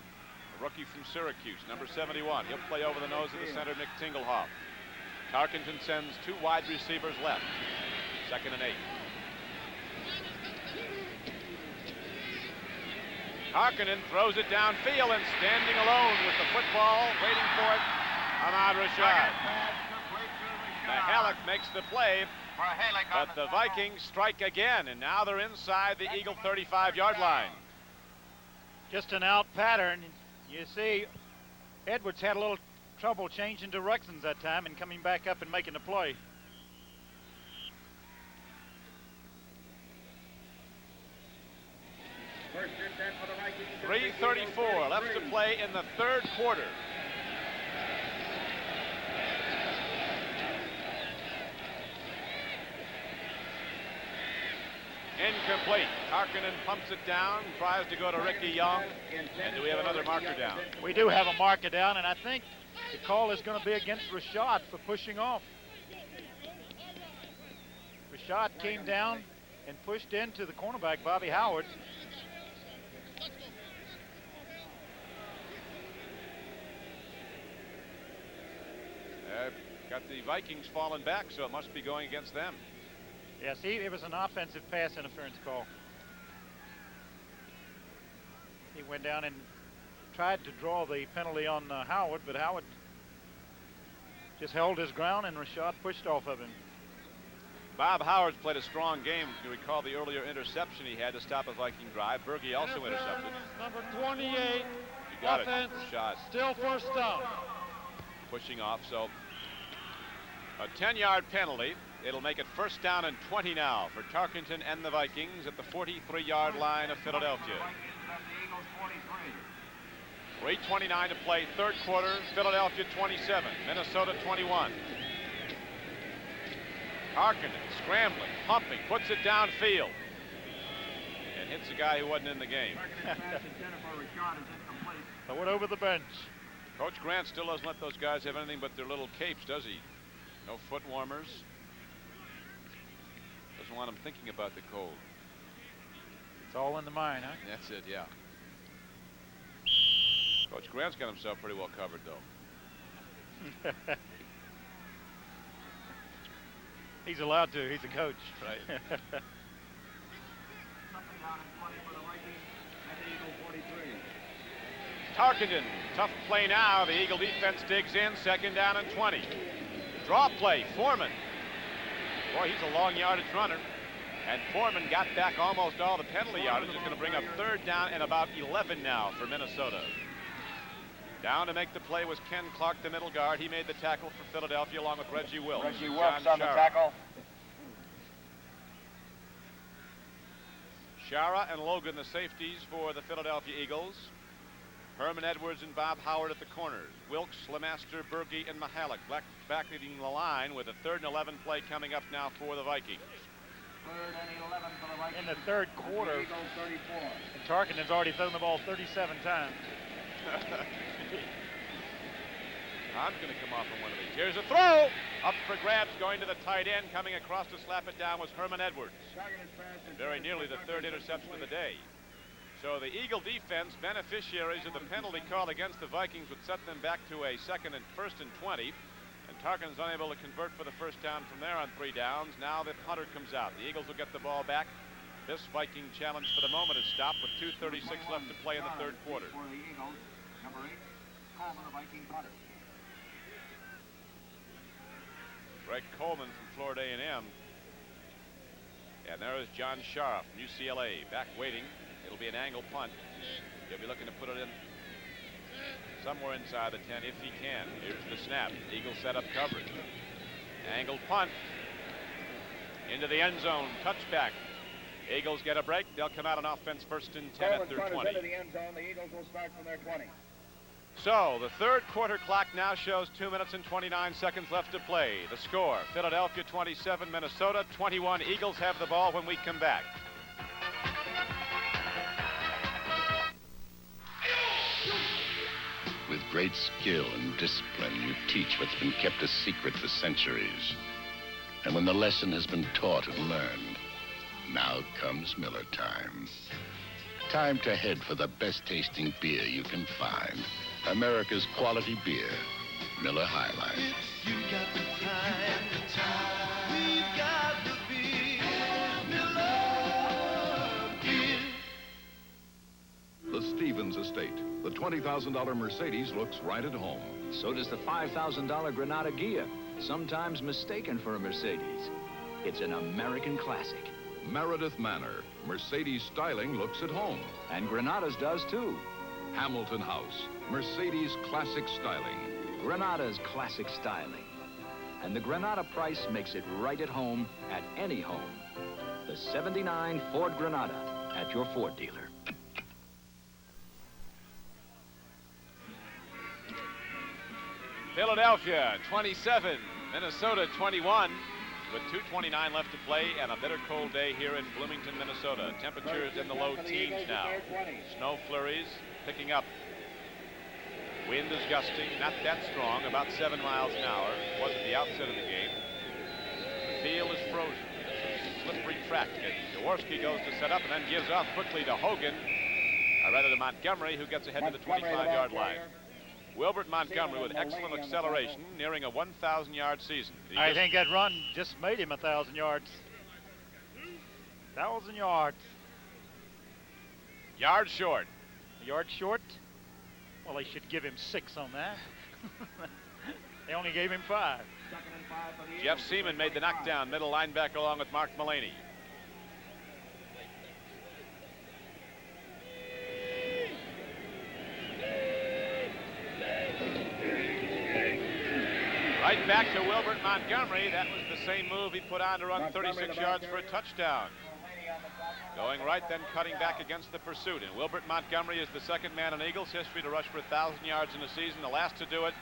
Rookie from Syracuse, number 71. He'll play over the nose of the center, Nick Tingelhoff. Tarkenton sends 2 wide receivers left. 2nd and 8. Tarkenton throws it downfield, and standing alone with the football, waiting for it, Ahmad Rashad. Mihalik makes the play, but the Vikings strike again, and now they're inside the Eagle 35-yard line. Just an out pattern. You see, Edwards had a little trouble changing directions that time and coming back up and making the play. First and 10 for the Vikings. 3:34 left to play in the third quarter. incomplete. Tarkenton pumps it down, tries to go to Rickey Young. And do we have another marker down? We do have a marker down, and I think the call is going to be against Rashad for pushing off. Rashad came down and pushed into the cornerback, Bobby Howard. Got the Vikings falling back, so it must be going against them. Yes, it was an offensive pass interference call. He went down and tried to draw the penalty on Howard, but Howard just held his ground, and Rashad pushed off of him. Bob Howard's played a strong game. You recall the earlier interception he had to stop a Viking drive. Berge also intercepted. Number 28. You got offense, it. Rashad. Still first down. Pushing off, so a 10-yard penalty. It'll make it first down and 20 now for Tarkenton and the Vikings at the 43-yard line of Philadelphia. 3:29 to play, third quarter. Philadelphia 27, Minnesota 21. Tarkenton scrambling, pumping, puts it downfield, and hits a guy who wasn't in the game. Throw it over the bench. Coach Grant still doesn't let those guys have anything but their little capes, does he? No foot warmers. Doesn't want them thinking about the cold. It's all in the mind, huh? That's it, yeah. Coach Grant's got himself pretty well covered, though. He's allowed to. He's a coach. Right. Tarkenton, tough play now. The Eagle defense digs in, second down and 20. Draw play, Foreman. Boy, he's a long yardage runner. And Foreman got back almost all the penalty yardage. Is going to bring up third down and about 11 now for Minnesota. Down to make the play was Ken Clark, the middle guard. He made the tackle for Philadelphia along with Reggie Wilkes. Reggie Wilkes on the tackle. Shara and Logan, the safeties for the Philadelphia Eagles. Herman Edwards and Bob Howard at the corners. Wilkes, Lemaster, Berge, and Mahalik back leading the line with a 3rd and 11 play coming up now for the Vikings. 3rd and 11 for the Vikings. In the third quarter, and Tarkenton's already thrown the ball 37 times. I'm going to come off on one of these. Here's a throw. Up for grabs, going to the tight end. Coming across to slap it down was Herman Edwards. Very nearly the 3rd interception of the day. So the Eagle defense, beneficiaries of the penalty call against the Vikings, would set them back to a 1st and 20. And Tarkenton's unable to convert for the first down from there on 3 downs. Now the punter comes out. The Eagles will get the ball back. This Viking challenge for the moment is stopped with 2:36 left to play in the third quarter. For the Eagles, number 8, Coleman, the Viking punter. Greg Coleman from Florida A&M. And there is John Shara from UCLA back waiting. It'll be an angle punt. He'll be looking to put it in somewhere inside the 10 if he can. Here's the snap. Eagles set up coverage. Angled punt into the end zone. Touchback. Eagles get a break. They'll come out on offense 1st and 10 at their 20. Into the end zone. The Eagles will start from their 20. So the third quarter clock now shows 2 minutes and 29 seconds left to play. The score, Philadelphia 27, Minnesota 21. Eagles have the ball when we come back. With great skill and discipline, you teach what's been kept a secret for centuries. And when the lesson has been taught and learned, now comes Miller time. Time to head for the best tasting beer you can find. America's quality beer, Miller High Life. You got the time, we've got the beer, Miller beer. The Stevens Estate. The $20,000 Mercedes looks right at home. So does the $5,000 Granada Ghia, sometimes mistaken for a Mercedes. It's an American classic. Meredith Manor. Mercedes styling looks at home. And Granada's does too. Hamilton House. Mercedes classic styling. Granada's classic styling. And the Granada price makes it right at home at any home. The 79 Ford Granada at your Ford dealer. Philadelphia 27, Minnesota 21. with 2:29 left to play and a bitter cold day here in Bloomington, Minnesota. Temperatures in the low teens now. Snow flurries picking up. Wind is gusting, not that strong, about 7 miles an hour. It was at the outset of the game. The field is frozen. It's a slippery track. And Jaworski goes to set up and then gives off quickly to Hogan, or rather to Montgomery, who gets ahead to the 25-yard line. Wilbert Montgomery with excellent acceleration, nearing a 1,000-yard season. I think that run just made him 1,000 yards. 1,000 yards. Yard short. A yard short? Well, they should give him 6 on that. They only gave him 5. Jeff Seaman made the knockdown, middle linebacker along with Mark Mullaney. Right back to Wilbert Montgomery. That was the same move he put on to run 36 yards for a touchdown. Going right, then cutting back against the pursuit. And Wilbert Montgomery is the second man in Eagles history to rush for 1,000 yards in a season. The last to do it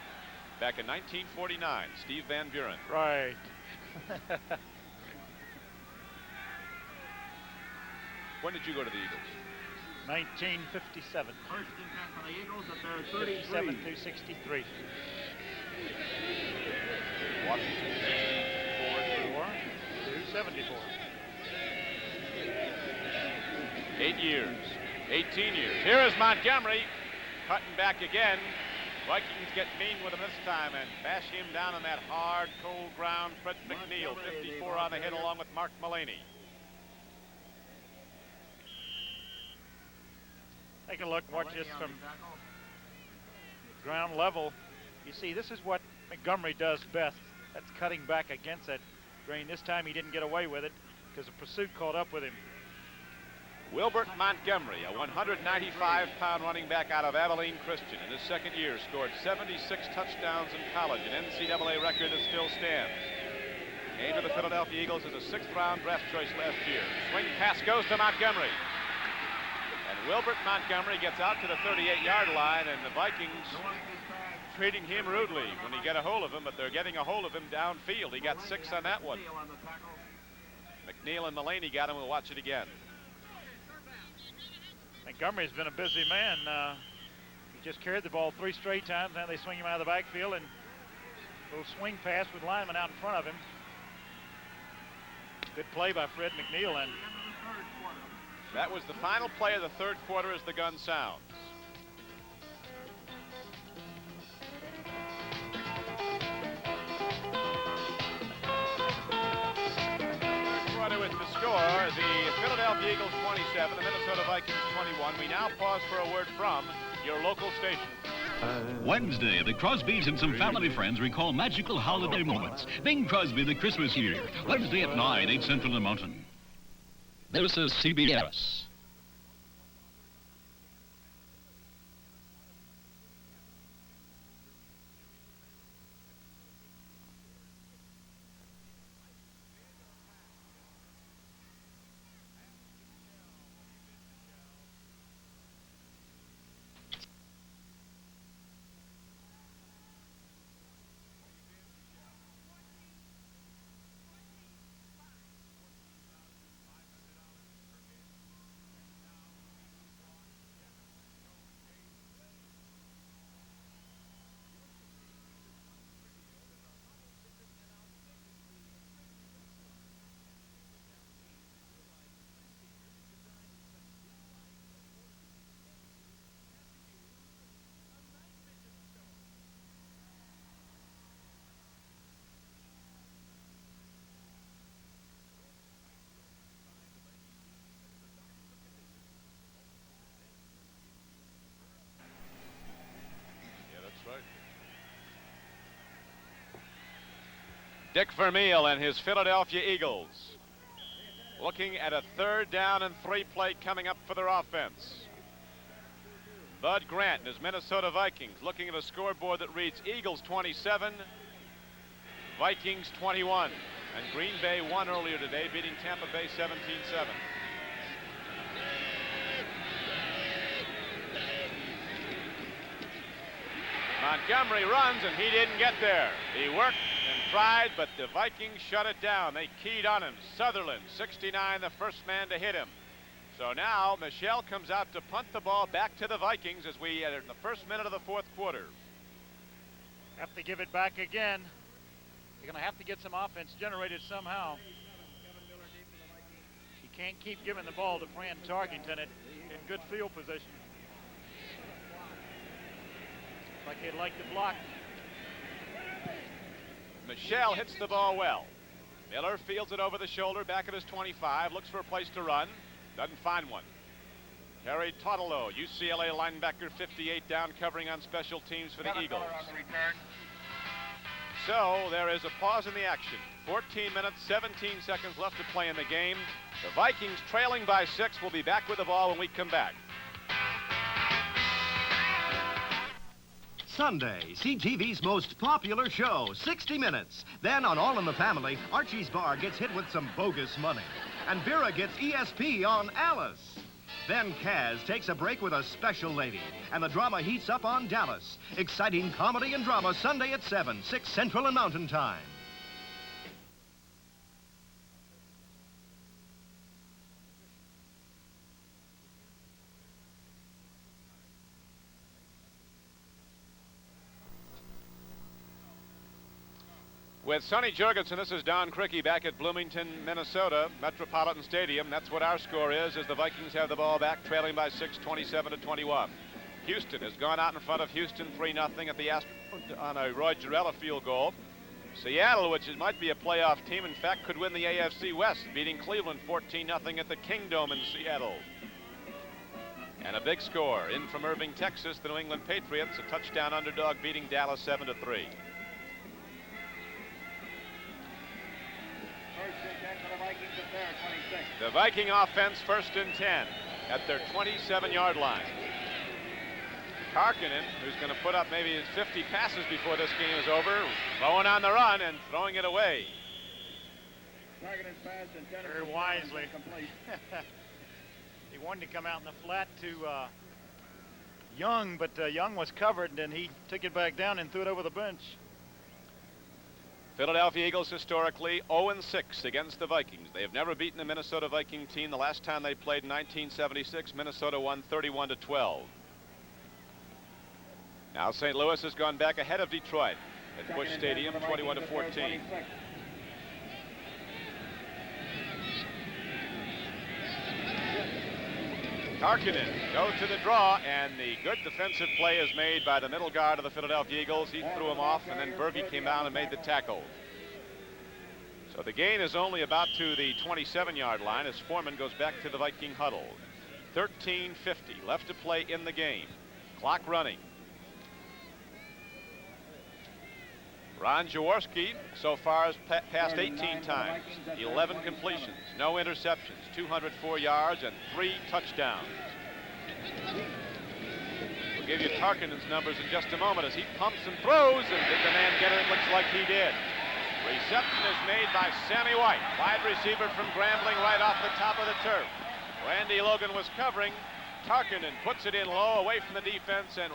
back in 1949, Steve Van Buren. Right. When did you go to the Eagles? 1957. First and 10 for the Eagles at their 33. 57 through 63. Washington 64 to 74. 8 years, 18 years. Here is Montgomery, cutting back again. Vikings get mean with him this time and bash him down on that hard, cold ground. Fred McNeil, 54 on the hit, along with Mark Mullaney. Take a look, watch this from ground level. You see, this is what Montgomery does best. That's cutting back against that grain. This time he didn't get away with it because the pursuit caught up with him. Wilbert Montgomery, a 195-pound running back out of Abilene Christian. In his second year, scored 76 touchdowns in college, an NCAA record that still stands. Came to the Philadelphia Eagles as a 6th-round draft choice last year. Swing pass goes to Montgomery. And Wilbert Montgomery gets out to the 38-yard line, and the Vikings treating him rudely when he get a hold of him, but they're getting a hold of him downfield. He got 6 on that one. McNeil and Mullaney got him. We'll watch it again. Montgomery's been a busy man. He just carried the ball 3 straight times. Now they swing him out of the backfield and a little swing pass with lineman out in front of him. Good play by Fred McNeil. And that was the final play of the third quarter as the gun sounds. With the score, the Philadelphia Eagles 27, the Minnesota Vikings 21. We now pause for a word from your local station. Wednesday, the Crosbys and some family friends recall magical holiday moments. Bing Crosby, the Christmas year. Wednesday at 9, 8 Central and Mountain. This is CBS. Dick Vermeil and his Philadelphia Eagles looking at a 3rd down and 3 play coming up for their offense. Bud Grant and his Minnesota Vikings looking at a scoreboard that reads Eagles 27, Vikings 21. And Green Bay won earlier today, beating Tampa Bay 17-7. Montgomery runs, and he didn't get there. He worked and tried, but the Vikings shut it down. They keyed on him. Sutherland, 69, the first man to hit him. So now Michel comes out to punt the ball back to the Vikings as we are in the first minute of the fourth quarter. Have to give it back again. You're going to have to get some offense generated somehow. You can't keep giving the ball to Fran Tarkenton in good field position. Like they'd like to block. Michel hits the ball well. Miller fields it over the shoulder back at his 25, looks for a place to run, doesn't find one. Harry Totolo, UCLA linebacker, 58, down covering on special teams for the Eagles. So there is a pause in the action. 14 minutes, 17 seconds left to play in the game. The Vikings trailing by 6 will be back with the ball when we come back. Sunday, CTV's most popular show, 60 Minutes. Then on All in the Family, Archie's Bar gets hit with some bogus money. And Vera gets ESP on Alice. Then Kaz takes a break with a special lady. And the drama heats up on Dallas. Exciting comedy and drama Sunday at 7, 6 Central and Mountain Time. With Sonny Jurgensen, this is Don Criqui back at Bloomington, Minnesota, Metropolitan Stadium. That's what our score is as the Vikings have the ball back, trailing by 6, 27-21. Houston has gone out in front of Houston 3-0 at the Astros on a Roy Girella field goal. Seattle, which might be a playoff team, in fact, could win the AFC West, beating Cleveland 14-0 at the Kingdome in Seattle. And a big score in from Irving, Texas, the New England Patriots, a touchdown underdog beating Dallas 7-3. The Viking offense first and 10 at their 27-yard line. Tarkenton, who's going to put up maybe his 50 passes before this game is over, going on the run and throwing it away. Very wisely. He wanted to come out in the flat to Young, but Young was covered, and he took it back down and threw it over the bench. Philadelphia Eagles historically 0-6 against the Vikings. They have never beaten a Minnesota Viking team. The last time they played in 1976, Minnesota won 31-12. Now St. Louis has gone back ahead of Detroit at Busch Stadium, 21-14. Tarkenton goes to the draw, and the good defensive play is made by the middle guard of the Philadelphia Eagles. He threw him off, and then Berge came down and made the tackle. So the gain is only about to the 27-yard line as Foreman goes back to the Viking huddle. 13:50 left to play in the game. Clock running. Ron Jaworski so far has passed 18 times, 11 completions, no interceptions, 204 yards, and 3 touchdowns. We'll give you Tarkenton's numbers in just a moment as he pumps and throws, and did the man get it? It looks like he did. Reception is made by Sammy White, wide receiver from Grambling, right off the top of the turf. Randy Logan was covering. Tarkenton puts it in low away from the defense, and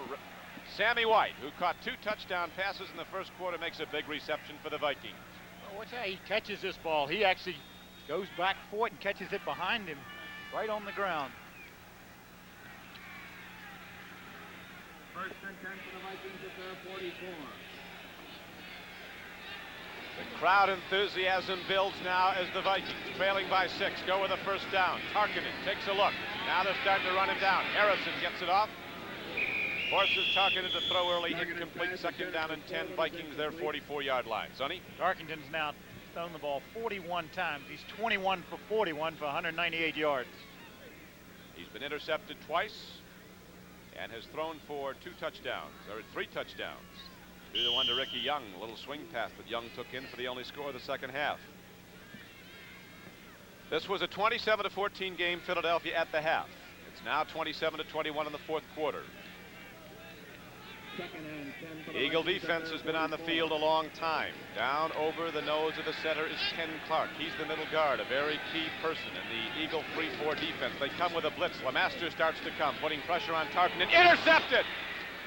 Sammy White, who caught 2 touchdown passes in the first quarter, makes a big reception for the Vikings. Well, watch how he catches this ball. He actually goes back for it and catches it behind him, right on the ground. First and 10 for the Vikings at their 44. The crowd enthusiasm builds now as the Vikings, trailing by 6, go with a first down. Tarkenton takes a look. Now they're starting to run him down. Harrison gets it off. Forces Tarkenton to throw early, incomplete, second down and 10. Vikings, their 44-yard line. Sonny? Tarkenton's now thrown the ball 41 times. He's 21 for 41 for 198 yards. He's been intercepted twice and has thrown for 2 touchdowns, or 3 touchdowns. Threw the one to Rickey Young, a little swing pass that Young took in for the only score of the second half. This was a 27-14 game, Philadelphia at the half. It's now 27-21 in the fourth quarter. Eagle defense has been on the field a long time. Down over the nose of the center is Ken Clark. He's the middle guard, a very key person in the Eagle 3-4 defense. They come with a blitz. LeMaster starts to come, putting pressure on Tarkenton. Intercepted!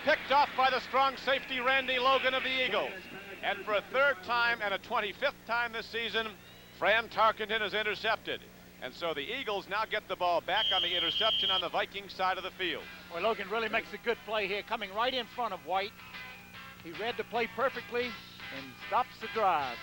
picked off by the strong safety Randy Logan of the Eagles. And for a third time and a 25th time this season, Fran Tarkenton is intercepted. And so the Eagles now get the ball back on the interception on the Vikings side of the field. Well, Logan really makes a good play here, coming right in front of White. He read the play perfectly and stops the drive.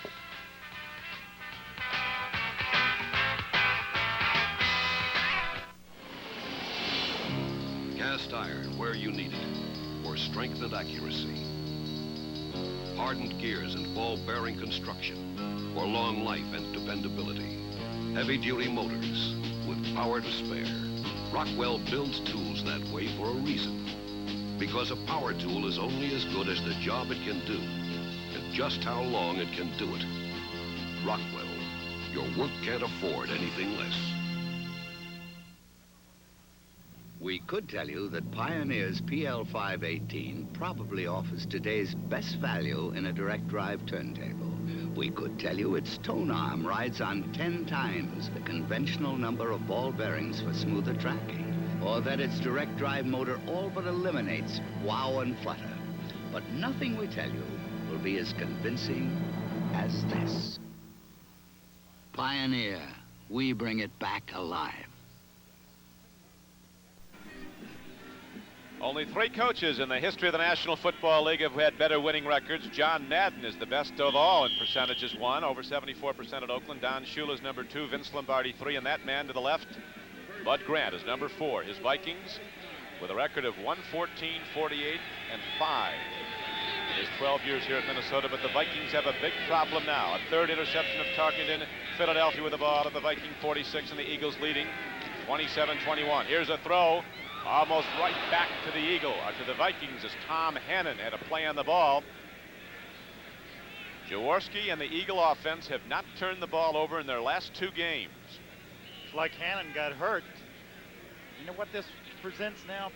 Cast iron where you need it for strength and accuracy. Hardened gears and ball bearing construction for long life and dependability. Heavy-duty motors with power to spare. Rockwell builds tools that way for a reason. Because a power tool is only as good as the job it can do and just how long it can do it. Rockwell, your work can't afford anything less. We could tell you that Pioneer's PL518 probably offers today's best value in a direct drive turntable. We could tell you its tone arm rides on 10 times the conventional number of ball bearings for smoother tracking, or that its direct drive motor all but eliminates wow and flutter. But nothing we tell you will be as convincing as this. Pioneer, we bring it back alive. Only 3 coaches in the history of the National Football League have had better winning records. John Madden is the best of all in percentages won, over 74% at Oakland. Don Shula's number 2, Vince Lombardi 3, and that man to the left, Bud Grant, is number 4. His Vikings with a record of 114, 48, and 5. In his 12 years here at Minnesota, but the Vikings have a big problem now. A third interception of Tarkenton. Philadelphia with the ball at the Viking 46, and the Eagles leading 27-21. Here's a throw. Almost right back to the Vikings as Tom Hannon had a play on the ball. Jaworski and the Eagle offense have not turned the ball over in their last 2 games. It's like Hannon got hurt. You know what this presents now?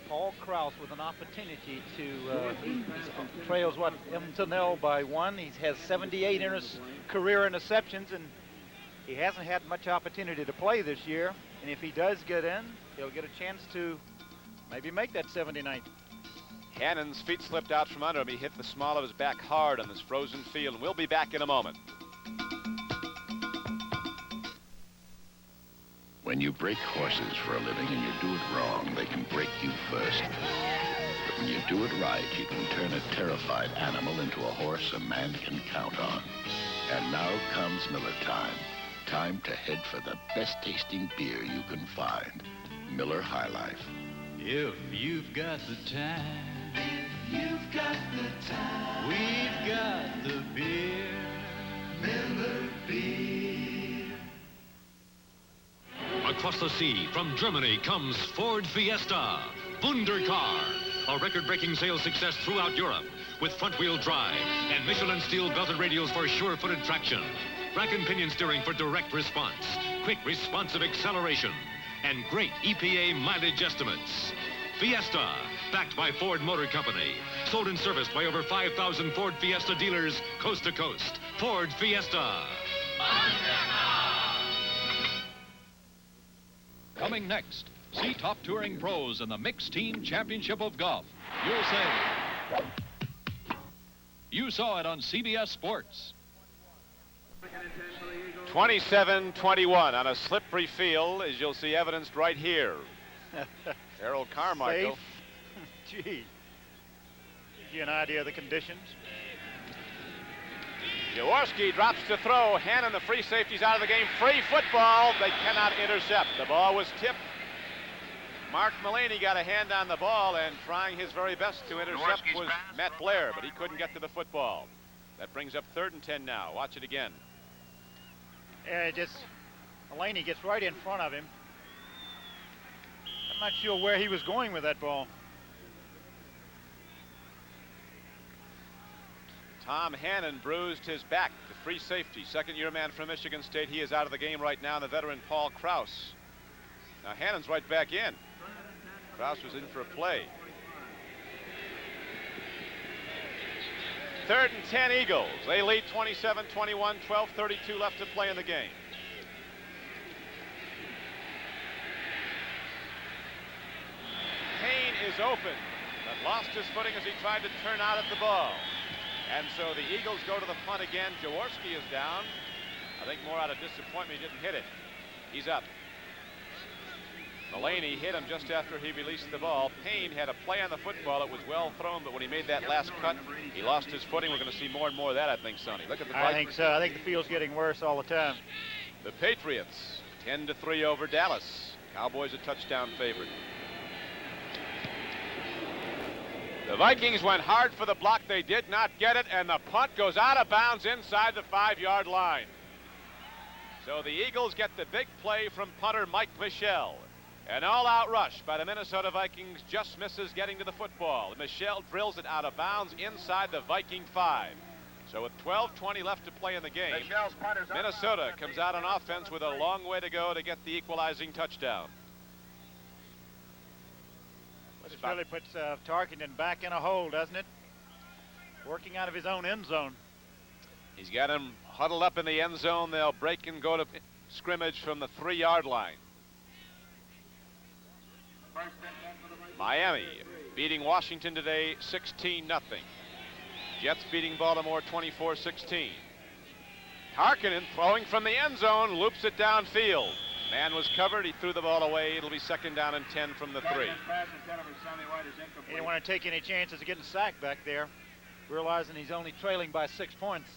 Paul Krause with an opportunity to, he trails what, Evansville by 1. He has 78 career interceptions, and he hasn't had much opportunity to play this year. And if he does get in, he'll get a chance to maybe make that 79th. Hannon's feet slipped out from under him. He hit the small of his back hard on this frozen field. We'll be back in a moment. When you break horses for a living and you do it wrong, they can break you first. But when you do it right, you can turn a terrified animal into a horse a man can count on. And now comes Miller time. Time to head for the best tasting beer you can find. Miller High Life. If you've got the time, you've got the time, we've got the beer, Miller Beer. Across the sea from Germany comes Ford Fiesta, Wundercar, a record-breaking sales success throughout Europe with front-wheel drive and Michelin steel belted radials for sure-footed traction. Rack and pinion steering for direct response, quick responsive acceleration, and great EPA mileage estimates. Fiesta, backed by Ford Motor Company. Sold and serviced by over 5,000 Ford Fiesta dealers coast to coast. Ford Fiesta. Coming next, see top touring pros in the Mixed Team Championship of Golf. You'll say, you saw it on CBS Sports. 27-21 on a slippery field, as you'll see evidenced right here. Harold Carmichael. Gee. Gives you an idea of the conditions. Jaworski drops to throw. Hannon, the free safety's out of the game. Free football. They cannot intercept. The ball was tipped. Mark Mullaney got a hand on the ball, and trying his very best to intercept was Matt Blair, but he couldn't get to the football. That brings up 3rd and 10 now. Watch it again. Yeah, Mullaney gets right in front of him. I'm not sure where he was going with that ball. Tom Hannon bruised his back, the free safety, second-year man from Michigan State. He is out of the game right now, the veteran Paul Krause. Now Hannon's right back in. Krause was in for a play. 3rd and 10 Eagles. They lead 27-21, 12:32 left to play in the game. Kane is open. The lost his footing as he tried to turn out at the ball. And so the Eagles go to the punt again. Jaworski is down. I think more out of disappointment he didn't hit it. He's up. Mullaney hit him just after he released the ball. Payne had a play on the football. It was well thrown, but when he made that last cut, he lost his footing. We're going to see more and more of that, I think, Sonny. Look at the I think so. I think the field's getting worse all the time. The Patriots, 10-3 over Dallas. Cowboys a touchdown favorite. The Vikings went hard for the block. They did not get it, and the punt goes out of bounds inside the 5-yard line. So the Eagles get the big play from punter Mike Michel. An all-out rush by the Minnesota Vikings just misses getting to the football. Michel drills it out of bounds inside the Viking 5. So with 12:20 left to play in the game, Minnesota comes out on offense with a long way to go to get the equalizing touchdown. This really puts Tarkenton back in a hole, doesn't it? Working out of his own end zone. He's got him huddled up in the end zone. They'll break and go to scrimmage from the 3-yard line. Miami beating Washington today 16-0. Jets beating Baltimore 24-16. Tarkenton throwing from the end zone, loops it downfield. Man was covered, he threw the ball away. It'll be 2nd down and 10 from the 3. He didn't want to take any chances of getting sacked back there, realizing he's only trailing by 6 points.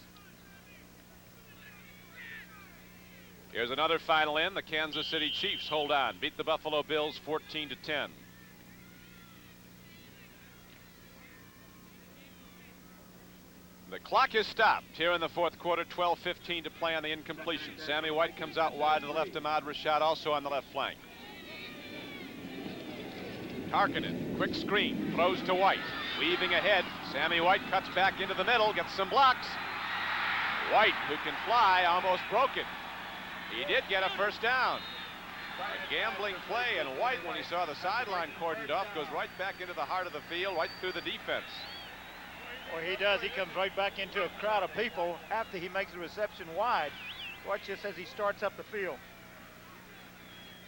Here's another final in. The Kansas City Chiefs hold on, beat the Buffalo Bills 14-10. The clock is stopped here in the 4th quarter, 12:15 to play on the incompletion. Sammy White comes out wide to the left, Ahmad Rashad also on the left flank. Tarkenton, quick screen, throws to White. Weaving ahead, Sammy White cuts back into the middle, gets some blocks. White, who can fly, almost broke it. He did get a 1st down. A gambling play, and White, when he saw the sideline cordoned off, goes right back into the heart of the field, right through the defense. Well, he does. He comes right back into a crowd of people after he makes the reception wide. Watch this as he starts up the field.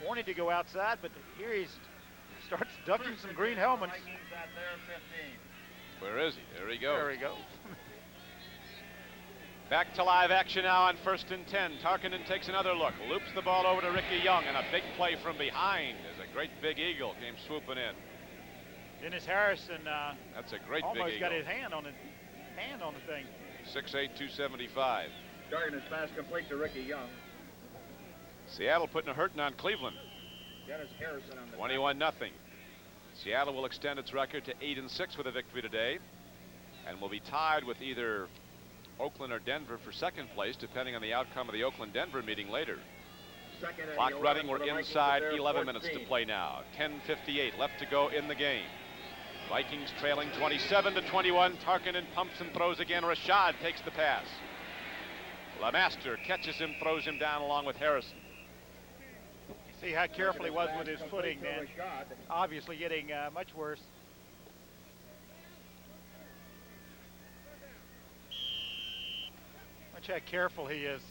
Wanted to go outside, but here he starts ducking some green helmets. Where is he? There he goes. There he goes. Back to live action now on 1st and 10. Tarkenton takes another look, loops the ball over to Rickey Young, and a big play from behind as a great big eagle came swooping in. Dennis Harrison that's a great almost big eagle. got his hand on the thing. 6'8", 275. Tarkenton's pass complete to Rickey Young. Seattle putting a hurting on Cleveland. Dennis Harrison on the 21-0. Seattle will extend its record to 8-6 with a victory today, and will be tied with either Oakland or Denver for 2nd place, depending on the outcome of the Oakland-Denver meeting later. Clock running, we're inside 11 minutes to play now. 10:58 left to go in the game. Vikings trailing 27-21. Tarkenton pumps and throws again. Rashad takes the pass. LeMaster catches him, throws him down along with Harrison. See how careful he was with his footing then. Obviously getting much worse. Watch how careful he is.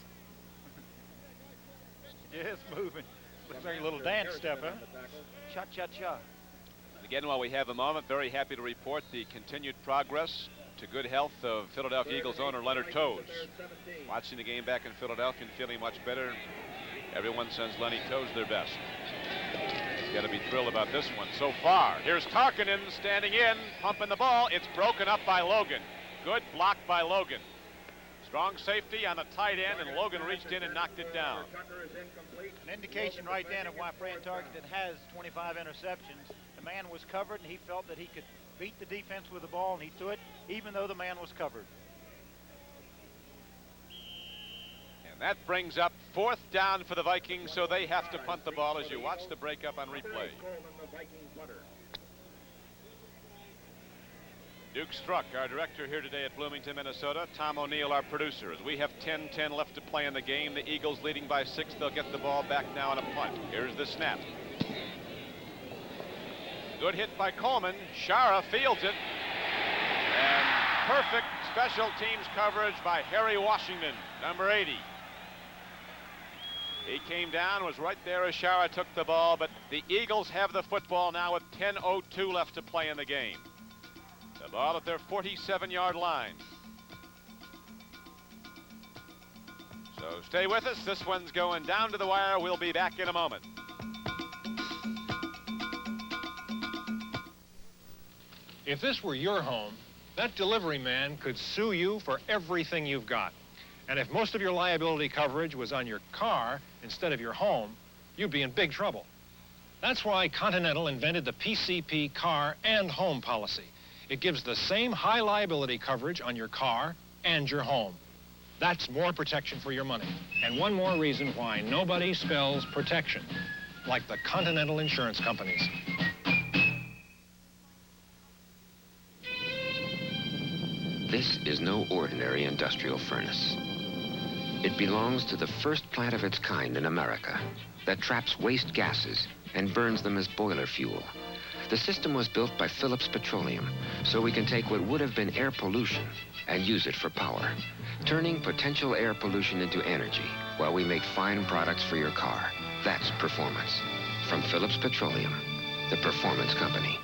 Just moving. Looks like a little dance step, huh? Cha-cha-cha. Again, while we have a moment, very happy to report the continued progress to good health of Philadelphia Eagles owner Leonard Toews. Watching the game back in Philadelphia and feeling much better. Everyone sends Lenny Toews their best. He's got to be thrilled about this one so far. Here's Tarkenton standing in, pumping the ball. It's broken up by Logan. Good block by Logan. Strong safety on the tight end, and Logan reached in and knocked it down. An indication right then of why Fran Tarkenton has 25 interceptions. The man was covered, and he felt that he could beat the defense with the ball, and he threw it even though the man was covered. And that brings up 4th down for the Vikings, so they have to punt the ball as you watch the breakup on replay. Duke Struck, our director here today at Bloomington, Minnesota. Tom O'Neill, our producer. As we have 10:10 left to play in the game, the Eagles leading by 6. They'll get the ball back now on a punt. Here's the snap. Good hit by Coleman. Shara fields it. And perfect special teams coverage by Harry Washington, number 80. He came down, was right there as Shara took the ball, but the Eagles have the football now with 10:02 left to play in the game. Ball at their 47-yard line. So stay with us. This one's going down to the wire. We'll be back in a moment. If this were your home, that delivery man could sue you for everything you've got. And if most of your liability coverage was on your car instead of your home, you'd be in big trouble. That's why Continental invented the PCP car and home policy. It gives the same high liability coverage on your car and your home. That's more protection for your money. And one more reason why nobody spells protection like the Continental insurance companies. This is no ordinary industrial furnace. It belongs to the first plant of its kind in America that traps waste gases and burns them as boiler fuel. The system was built by Phillips Petroleum, so we can take what would have been air pollution and use it for power, turning potential air pollution into energy while we make fine products for your car. That's performance. From Phillips Petroleum, the performance company.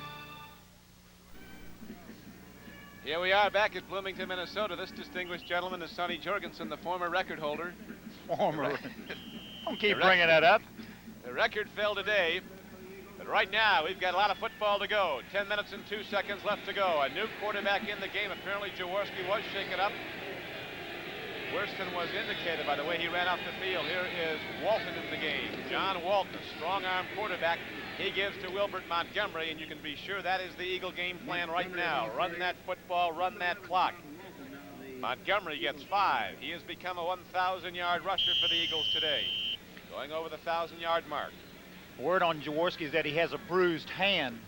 Here we are back at Bloomington, Minnesota. This distinguished gentleman is Sonny Jorgensen, the former record holder. Don't keep bringing that up. The record fell today, but right now we've got a lot of football to go. 10 minutes and 2 seconds left to go. A new quarterback in the game. Apparently Jaworski was shaken up. Worston was indicated by the way he ran off the field. Here is Walton in the game. John Walton, strong-arm quarterback. He gives to Wilbert Montgomery, and you can be sure that is the Eagle game plan right now. Run that football, run that clock. Montgomery gets 5. He has become a 1,000-yard rusher for the Eagles today, going over the 1,000-yard mark. Word on Jaworski is that he has a bruised hand.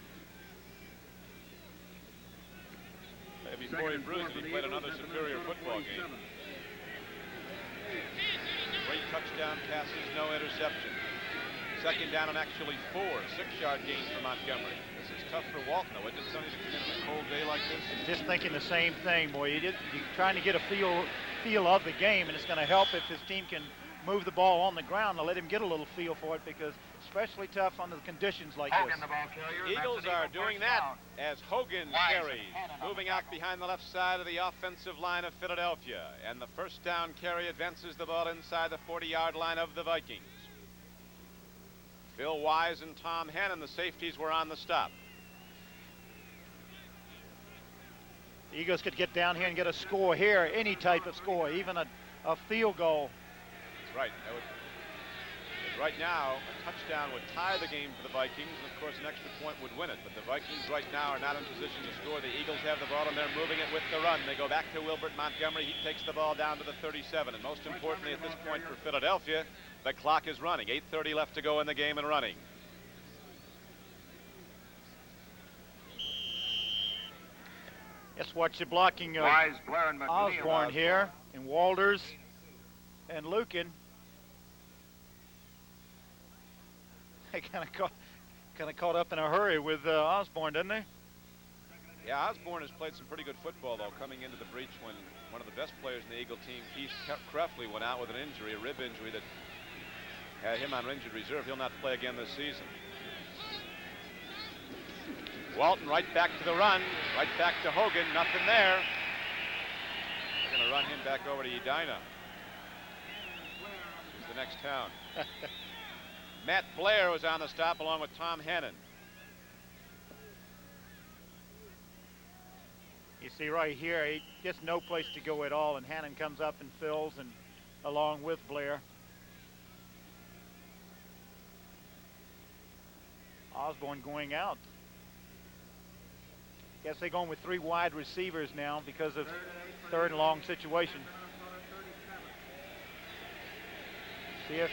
Before he bruised, he played another superior football game. 3 touchdown passes, no interception. Second down and actually 4. 6-yard gain for Montgomery. This is tough for Walton, though, isn't it? Somebody to come in on a cold day like this. Just thinking the same thing, boy. You're trying to get a feel of the game, and it's going to help if his team can move the ball on the ground and let him get a little feel for it, because especially tough under the conditions like this. Eagles are doing that as Hogan carries, moving out behind the left side of the offensive line of Philadelphia. And the first down carry advances the ball inside the 40-yard line of the Vikings. Bill Wise and Tom Hannon, the safeties, were on the stop. The Eagles could get down here and get a score here, any type of score, even a field goal. That's right. Right now, a touchdown would tie the game for the Vikings, and of course an extra point would win it. But the Vikings right now are not in position to score. The Eagles have the ball, and they're moving it with the run. They go back to Wilbert Montgomery. He takes the ball down to the 37. And most importantly at this point for Philadelphia, the clock is running. 8:30 left to go in the game and running. Let's watch the blocking of Osborne here, and Walters and Lucan. They kind of caught up in a hurry with Osborne, didn't they? Yeah, Osborne has played some pretty good football, though, coming into the breach when one of the best players in the Eagle team, Keith Krefley, went out with an injury, a rib injury that had him on injured reserve. He'll not play again this season. Walton right back to the run, right back to Hogan, nothing there. They're going to run him back over to Edina. He's the next town. Matt Blair was on the stop along with Tom Hannon. You see right here, he just no place to go at all, and Hannon comes up and fills, and along with Blair. Osborne going out. Guess they're going with 3 wide receivers now because of third and long situation. See if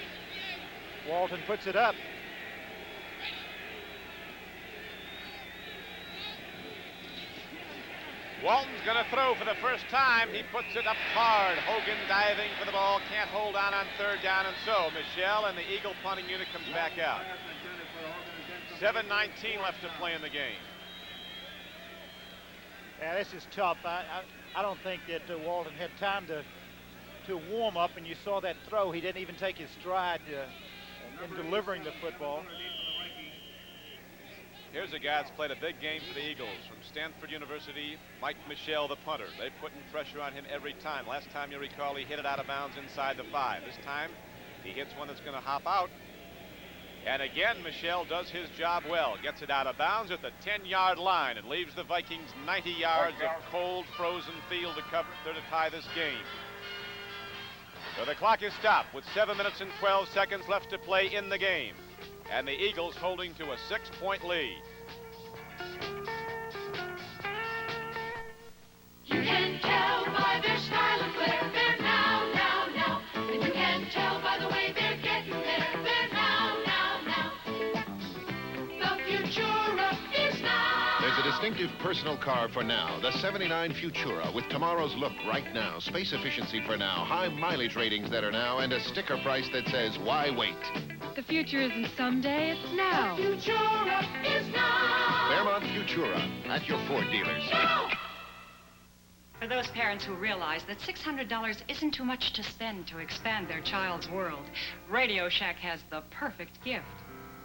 Walton puts it up. Walton's going to throw for the first time. He puts it up hard. Hogan diving for the ball, can't hold on third down, and so Michel and the Eagle punting unit comes back out. 7:19 left to play in the game. Yeah, this is tough. I don't think that Walton had time to warm up, and you saw that throw. He didn't even take his stride in delivering the football. Here's a guy that's played a big game for the Eagles from Stanford University, Michel, the punter. They're putting pressure on him every time. Last time you recall, he hit it out of bounds inside the 5. This time, he hits one that's going to hop out. And again, Michel does his job well. Gets it out of bounds at the 10-yard line and leaves the Vikings 90 yards of cold, frozen field to cover to tie this game. So the clock is stopped with 7 minutes and 12 seconds left to play in the game. And the Eagles holding to a 6-point lead. You can tell by their style and flair. They're now. And you can tell by the way they're getting there. They're now. The Futura is now. There's a distinctive personal car for now. The 79 Futura with tomorrow's look right now. Space efficiency for now. High mileage ratings that are now. And a sticker price that says, why wait? The future isn't someday, it's now. The Futura is now. Fairmont Futura at your Ford dealers. Now. For those parents who realize that $600 isn't too much to spend to expand their child's world, Radio Shack has the perfect gift.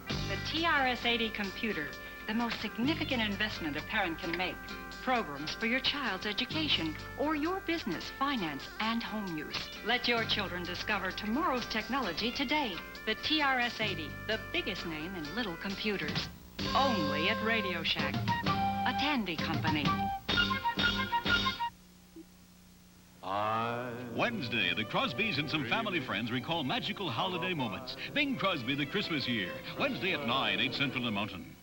The TRS-80 computer, the most significant investment a parent can make. Programs for your child's education or your business, finance, and home use. Let your children discover tomorrow's technology today. The TRS-80, the biggest name in little computers. Only at Radio Shack, a Tandy company. Wednesday, the Crosbys and some family friends recall magical holiday moments. Bing Crosby, the Christmas Year. Wednesday at 9, 8 Central and Mountain.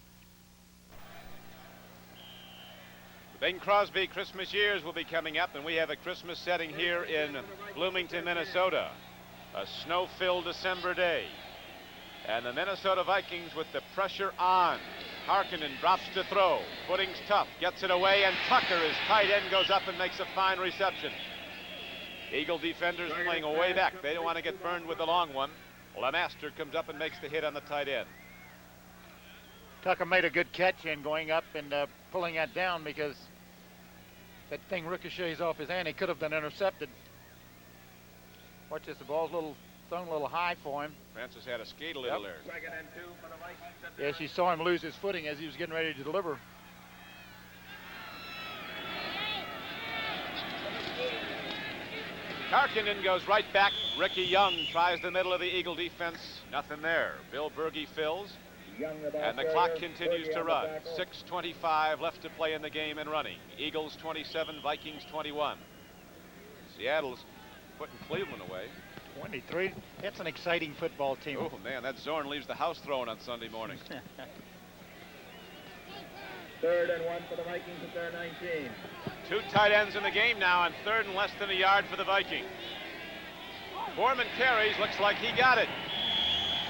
Bing Crosby Christmas Years will be coming up, and we have a Christmas setting here in Bloomington, Minnesota. A snow-filled December day. And the Minnesota Vikings with the pressure on. Tarkenton drops to throw. Footing's tough. Gets it away, and Tucker, his tight end, goes up and makes a fine reception. Eagle defenders playing way back. They don't want to get burned with the long one. LeMaster comes up and makes the hit on the tight end. Tucker made a good catch in going up and pulling that down because that thing ricochets off his hand. He could have been intercepted. Watch this, the ball's thrown a little high for him. Francis had to skate a little there. Second and 2 for the Vikings. Yes, you saw him lose his footing as he was getting ready to deliver. Tarkenton goes right back. Rickey Young tries the middle of the Eagle defense. Nothing there. Bill Berge fills. And the clock continues to run. 6:25 left to play in the game and running. Eagles 27, Vikings 21. Seattle's putting Cleveland away. 23. That's an exciting football team. Oh, man, that Zorn leaves the house throwing on Sunday morning. 3rd and 1 for the Vikings at their 19. 2 tight ends in the game now, and 3rd and less than a yard for the Vikings. Foreman carries. Looks like he got it.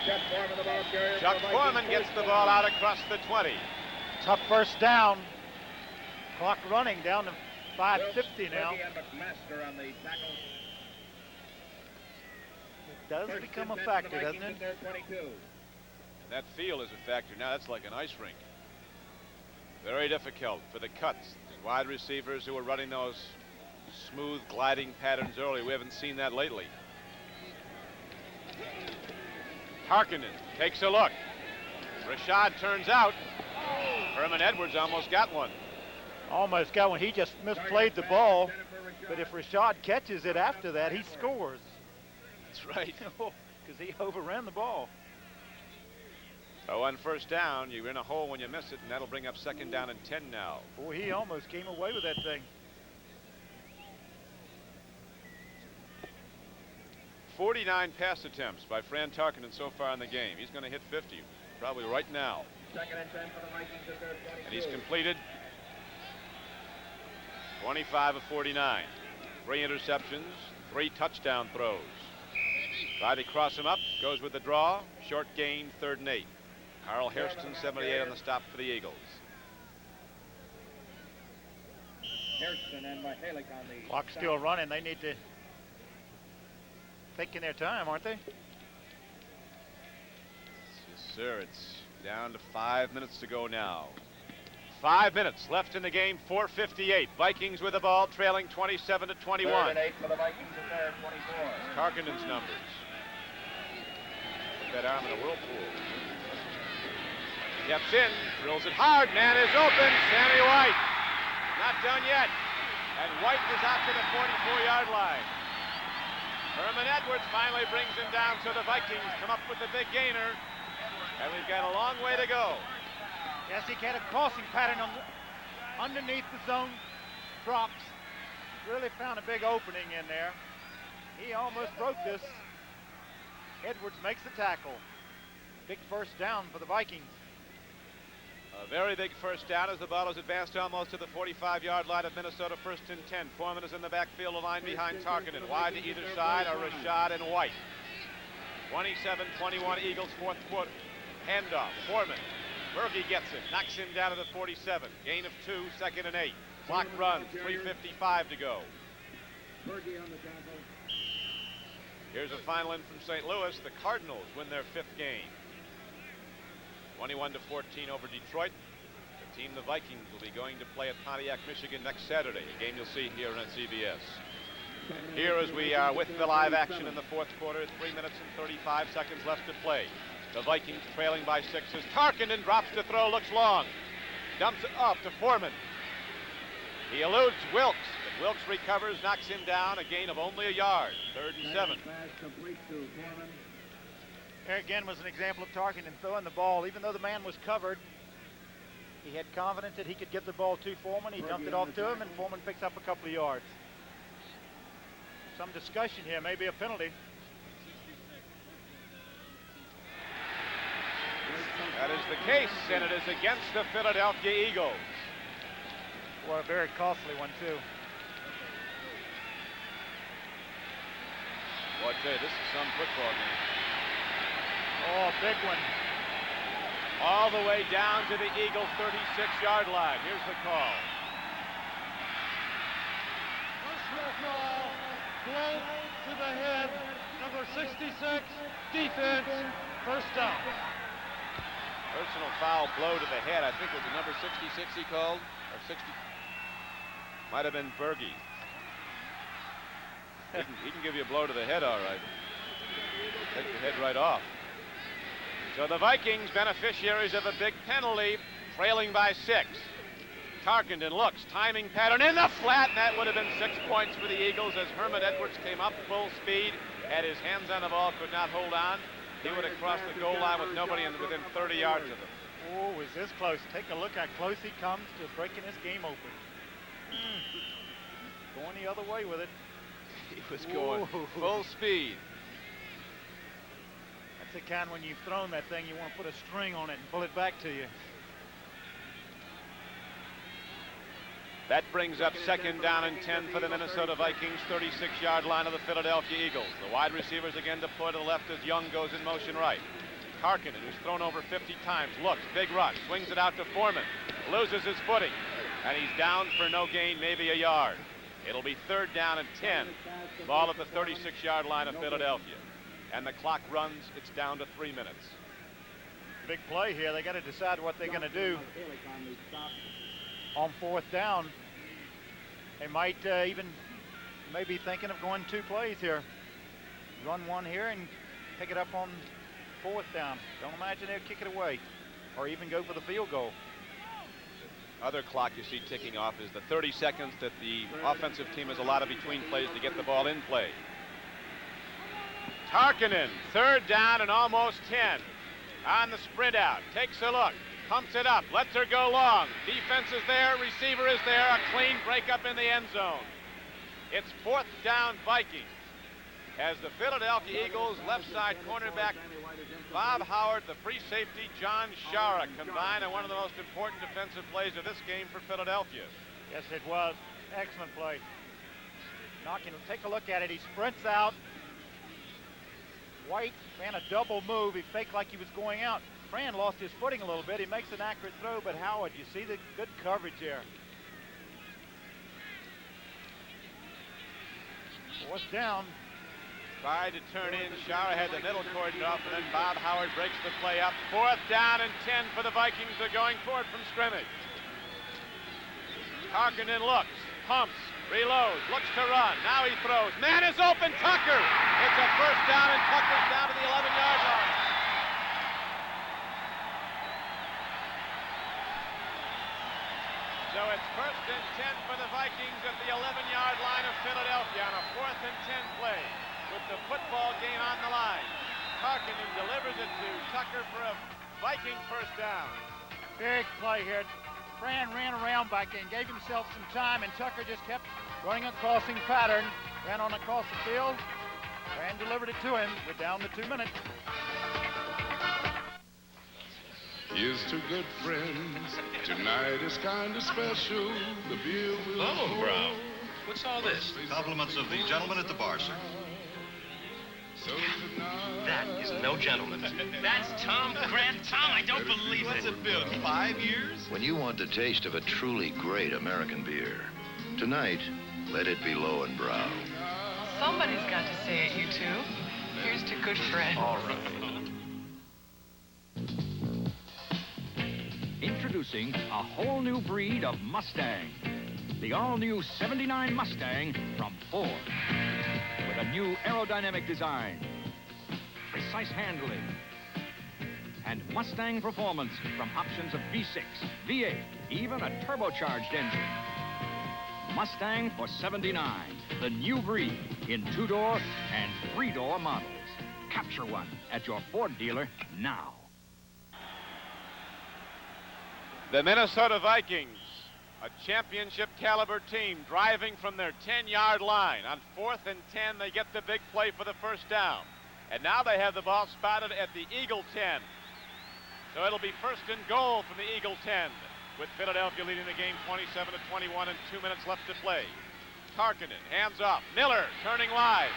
Chuck Foreman, the ball carrier. Chuck Foreman gets the ball out across the 20. Tough first down. Clock running down to 5:50 now. And McMaster on the tackle. It does become a factor, doesn't it? And that field is a factor now. That's like an ice rink. Very difficult for the cuts. The wide receivers who are running those smooth gliding patterns early. We haven't seen that lately. Tarkenton takes a look. Rashad turns out. Herman Edwards almost got one. Almost got one. He just misplayed the ball. But if Rashad catches it after that, he scores. That's right. Because he overran the ball. Oh, on first down, you're in a hole when you miss it, and that'll bring up 2nd down and 10 now. Boy, he almost came away with that thing. 49 pass attempts by Fran Tarkenton so far in the game. He's going to hit 50, probably right now. 2nd and 10 for the Vikings at their 22. And he's completed 25 of 49. 3 interceptions, 3 touchdown throws. Tried to cross him up, goes with the draw. Short gain, 3rd and 8. Carl Hairston, 78 on the stop for the Eagles. Hairston and Mihalik on the Clock still running. They need to taking their time, aren't they? Yes, sir. It's down to 5 minutes to go now. 5 minutes left in the game, 4:58. Vikings with the ball, trailing 27 to 21. 3rd and 8 for the Vikings at their 24. Tarkenton's numbers. Put that arm in a whirlpool. Steps in, drills it hard, man is open, Sammy White. Not done yet. And White is out to the 44-yard line. Herman Edwards finally brings him down, so the Vikings come up with the big gainer. And we've got a long way to go. Yes, he had a crossing pattern underneath the zone drops. Really found a big opening in there. He almost broke this. Edwards makes the tackle. Big first down for the Vikings. A very big first down as the ball is advanced almost to the 45-yard line of Minnesota, 1st and 10. Foreman is in the backfield, a line behind Tarkenton. Wide to either side are Rashad and White. 27-21 Eagles, 4th quarter. Handoff, Foreman. Berge gets it, knocks him down to the 47. Gain of 2, 2nd and 8. Clock runs, 3:55 to go. Here's a final in from St. Louis. The Cardinals win their 5th game. 21-14 over Detroit. The team, the Vikings, will be going to play at Pontiac, Michigan next Saturday, a game you'll see here on CBS. Here as we are with the live action in the 4th quarter, 3 minutes and 35 seconds left to play. The Vikings trailing by 6 as Tarkenton drops to throw, looks long. Dumps it off to Foreman. He eludes Wilkes, but Wilkes recovers, knocks him down, a gain of only a yard, 3rd and 7. There again was an example of Tarkenton throwing the ball. Even though the man was covered, he had confidence that he could get the ball to Foreman. He dumped it off to him, and Foreman picks up a couple of yards. Some discussion here, maybe a penalty. That is the case, and it is against the Philadelphia Eagles. Well, a very costly one, too. Boy, I tell you, this is some football game. Oh, big one. All the way down to the Eagles' 36-yard line. Here's the call. Personal foul, blow to the head, number 66, defense, first down. Personal foul, blow to the head. I think it was the number 66 he called, or 60. Might have been Berge. He can give you a blow to the head, all right. Take the head right off. So the Vikings, beneficiaries of a big penalty, trailing by 6. Tarkenton looks, timing pattern in the flat, and that would have been 6 points for the Eagles as Herman Edwards came up full speed, had his hands on the ball, could not hold on. He would have crossed the goal line with nobody within 30 yards of him. Oh, is this close? Take a look how close he comes to breaking this game open. Going the other way with it. He was going full speed. That's the kind when you've thrown that thing, you want to put a string on it and pull it back to you. That brings up 2nd down and 10 for the Minnesota Vikings, 36-yard line of the Philadelphia Eagles. The wide receivers again deploy to the left as Young goes in motion right. Tarkenton, who's thrown over 50 times, looks, big rush, swings it out to Foreman, loses his footing, and he's down for no gain, maybe a yard. It'll be 3rd down and 10. Ball at the 36-yard line of Philadelphia. And the clock runs, it's down to 3 minutes. Big play here. They got to decide what they're going to do on 4th down. They might even maybe thinking of going 2 plays here. Run one here and pick it up on 4th down. Don't imagine they'll kick it away or even go for the field goal. Other clock you see ticking off is the 30 seconds that the offensive team has allotted between plays to get the ball in play. Tarkenton, 3rd down and almost 10. On the sprint out, takes a look, pumps it up, lets her go long. Defense is there, receiver is there, a clean breakup in the end zone. It's 4th down Vikings. As the Philadelphia Eagles left side cornerback Bob Howard, the free safety John Shara combined on one of the most important defensive plays of this game for Philadelphia. Yes, it was. Excellent play. Take a look at it. He sprints out. White ran a double move. He faked like he was going out. Fran lost his footing a little bit. He makes an accurate throw, but Howard, you see the good coverage there. 4th down. Tried to turn in. Shara had the middle cordoned off, and then Bob Howard breaks the play up. 4th down and 10 for the Vikings. They're going for it from scrimmage. Tarkenton looks, pumps, reloads, looks to run. Now he throws. Man is open. Tucker. It's a 1st down, and Tucker's down to the 11-yard line. first and 10 for the Vikings at the 11-yard line of Philadelphia on a 4th and 10 play with the football game on the line. Tarkenton delivers it to Tucker for a Viking first down. Big play here. Fran ran around back and gave himself some time, and Tucker just kept running a crossing pattern, ran on across the field. Fran delivered it to him. We're down to 2 minutes. Here's to good friends. Tonight is kind of special. The beer will. Oh, Brown. What's all this? Compliments of the gentleman at the bar, sir. That is no gentleman. That's Tom Grant. Tom, I don't believe it. What's it been, 5 years? When you want the taste of a truly great American beer, tonight, let it be Low and Brow. Somebody's got to say it, you two. Here's to good friends. All right. Introducing a whole new breed of Mustang. The all-new 79 Mustang from Ford. With a new aerodynamic design, precise handling, and Mustang performance from options of V6, V8, even a turbocharged engine. Mustang for 79, the new breed in 2-door and 3-door models. Capture one at your Ford dealer now. The Minnesota Vikings, a championship caliber team, driving from their 10-yard line. On 4th and 10, they get the big play for the first down. And now they have the ball spotted at the Eagle 10. So it'll be first and goal from the Eagle 10, with Philadelphia leading the game 27-21 and 2 minutes left to play. Tarkenton, hands off. Miller turning wide.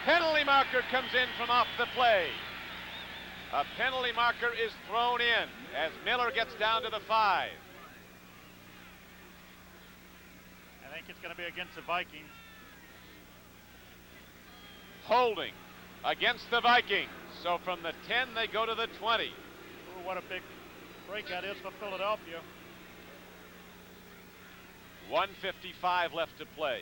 Penalty marker comes in from off the play. A penalty marker is thrown in as Miller gets down to the 5. I think it's going to be against the Vikings. Holding against the Vikings. So from the 10, they go to the 20. Ooh, what a big break that is for Philadelphia. 1:55 left to play.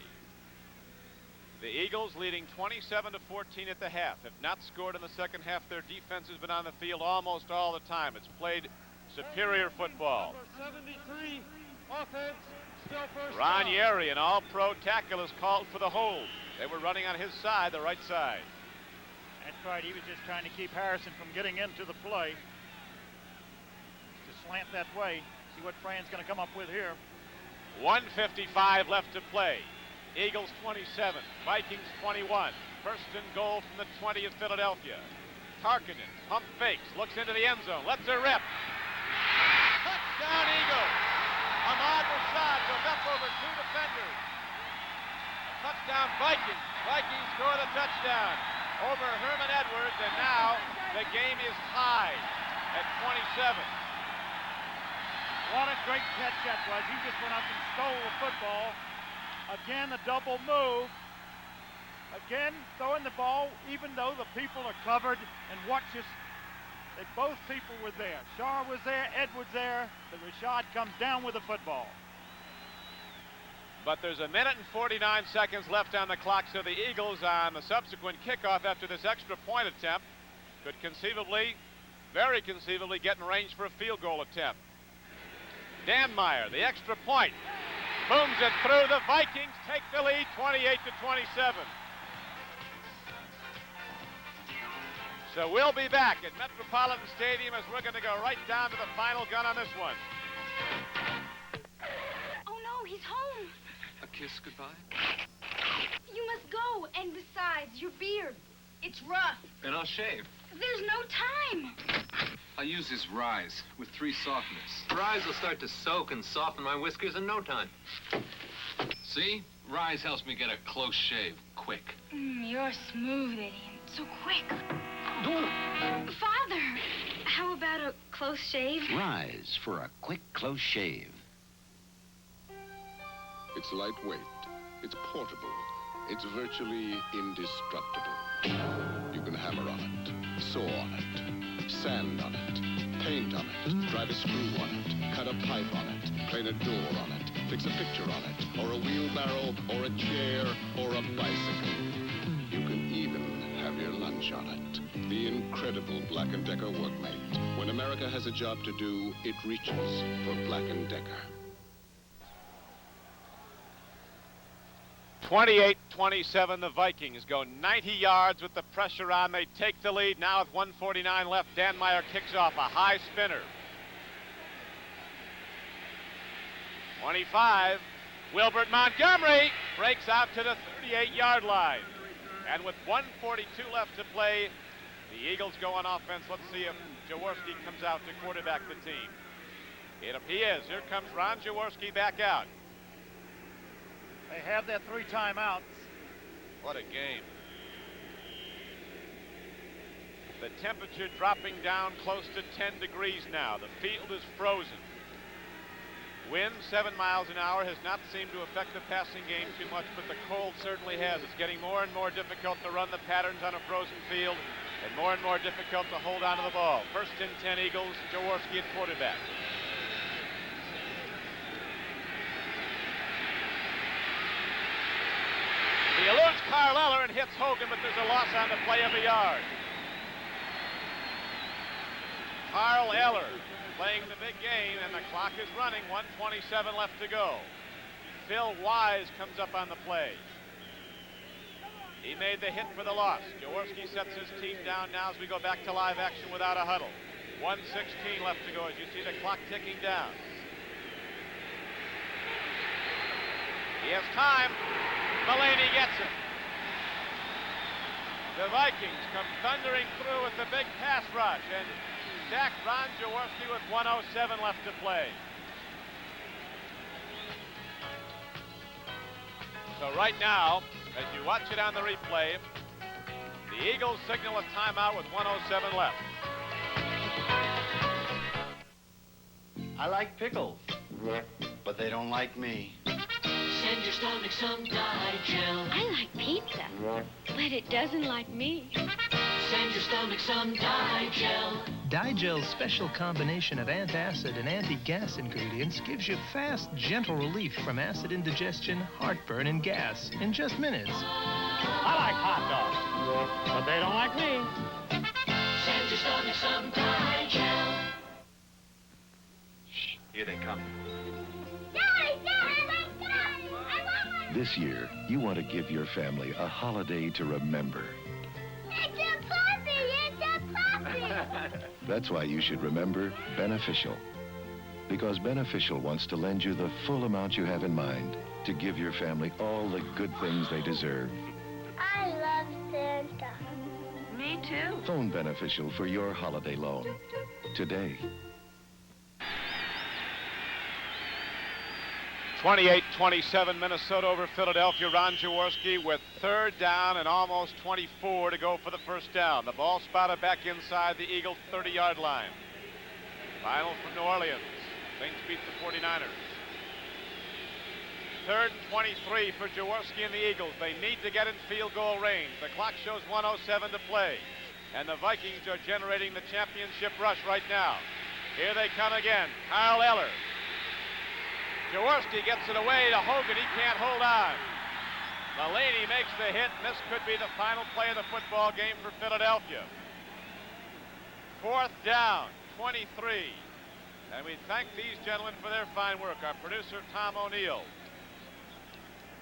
The Eagles leading 27-14 at the half. Have not scored in the second half. Their defense has been on the field almost all the time. It's played superior football. Number 73, offense, still first Ron down. Jaworski, an all-pro tackle, is called for the hold. They were running on his side, the right side. That's right. He was just trying to keep Harrison from getting into the play. Just slant that way. See what Fran's going to come up with here. 1:55 left to play. Eagles 27, Vikings 21. First and goal from the 20 of Philadelphia. Tarkenton, pump fakes, looks into the end zone, lets her rip. Touchdown Eagles! Ahmad Rashad goes up over 2 defenders. A touchdown Vikings. Vikings score the touchdown over Herman Edwards, and now the game is tied at 27. What a great catch that was. He just went up and stole the football. Again, a double move. Again, throwing the ball, even though the people are covered. And watch this. Both people were there. Shaw was there, Edwards there. But Rashad comes down with the football. But there's 1 minute and 49 seconds left on the clock, so the Eagles on the subsequent kickoff after this extra point attempt could conceivably, very conceivably, get in range for a field goal attempt. Danmeier, the extra point. Booms it through. The Vikings take the lead 28-27. So we'll be back at Metropolitan Stadium as we're going to go right down to the final gun on this one. Oh no, he's home. A kiss goodbye? You must go. And besides, your beard, it's rough. And I'll shave. There's no time. I'll use this Rise with 3 softeners. Rise will start to soak and soften my whiskers in no time. See? Rise helps me get a close shave quick. You're smooth, Eddie, and so quick. Father, how about a close shave? Rise for a quick, close shave. It's lightweight. It's portable. It's virtually indestructible. You can hammer on it, saw on it, sand on it, paint on it, drive a screw on it, cut a pipe on it, clean a door on it, fix a picture on it, or a wheelbarrow, or a chair, or a bicycle. You can even have your lunch on it. The incredible Black & Decker Workmate. When America has a job to do, it reaches for Black & Decker. 28-27, the Vikings go 90 yards with the pressure on. They take the lead now with 1:49 left. Danmeier kicks off a high spinner. 25, Wilbert Montgomery breaks out to the 38-yard line. And with 1:42 left to play, the Eagles go on offense. Let's see if Jaworski comes out to quarterback the team. It appears. Here comes Ron Jaworski back out. They have their 3 timeouts. What a game. The temperature dropping down close to 10 degrees now. The field is frozen. Wind 7 miles an hour has not seemed to affect the passing game too much, but the cold certainly has. It's getting more and more difficult to run the patterns on a frozen field and more difficult to hold on to the ball. First and 10 Eagles, Jaworski at quarterback. He eludes Carl Eller and hits Hogan, but there's a loss on the play of a yard. Carl Eller playing the big game, and the clock is running. 1:27 left to go. Phil Wise comes up on the play. He made the hit for the loss. Jaworski sets his team down now as we go back to live action without a huddle. 1:16 left to go as you see the clock ticking down. He has time. Mulaney gets it. The Vikings come thundering through with the big pass rush and sack Ron Jaworski with 1:07 left to play. So right now, as you watch it on the replay, the Eagles signal a timeout with 1:07 left. I like pickles, but they don't like me. Send your stomach some Digel. I like pizza, but it doesn't like me. Send your stomach some Digel. Digel's special combination of antacid and anti-gas ingredients gives you fast, gentle relief from acid indigestion, heartburn, and gas in just minutes. I like hot dogs, but they don't like me. Send your stomach some Digel. Shh, here they come. This year, you want to give your family a holiday to remember. It's a puppy! It's a puppy! That's why you should remember Beneficial. Because Beneficial wants to lend you the full amount you have in mind to give your family all the good things they deserve. I love Santa. Me too. Phone Beneficial for your holiday loan today. 28-27 Minnesota over Philadelphia. Ron Jaworski with 3rd down and almost 24 to go for the first down. The ball spotted back inside the Eagles' 30-yard line. Final from New Orleans. Saints beat the 49ers. 3rd and 23 for Jaworski and the Eagles. They need to get in field goal range. The clock shows 1:07 to play. And the Vikings are generating the championship rush right now. Here they come again. Carl Eller. Jaworski gets it away to Hogan. He can't hold on. Mulaney makes the hit, and this could be the final play of the football game for Philadelphia. 4th down, 23. And we thank these gentlemen for their fine work. Our producer, Tom O'Neill.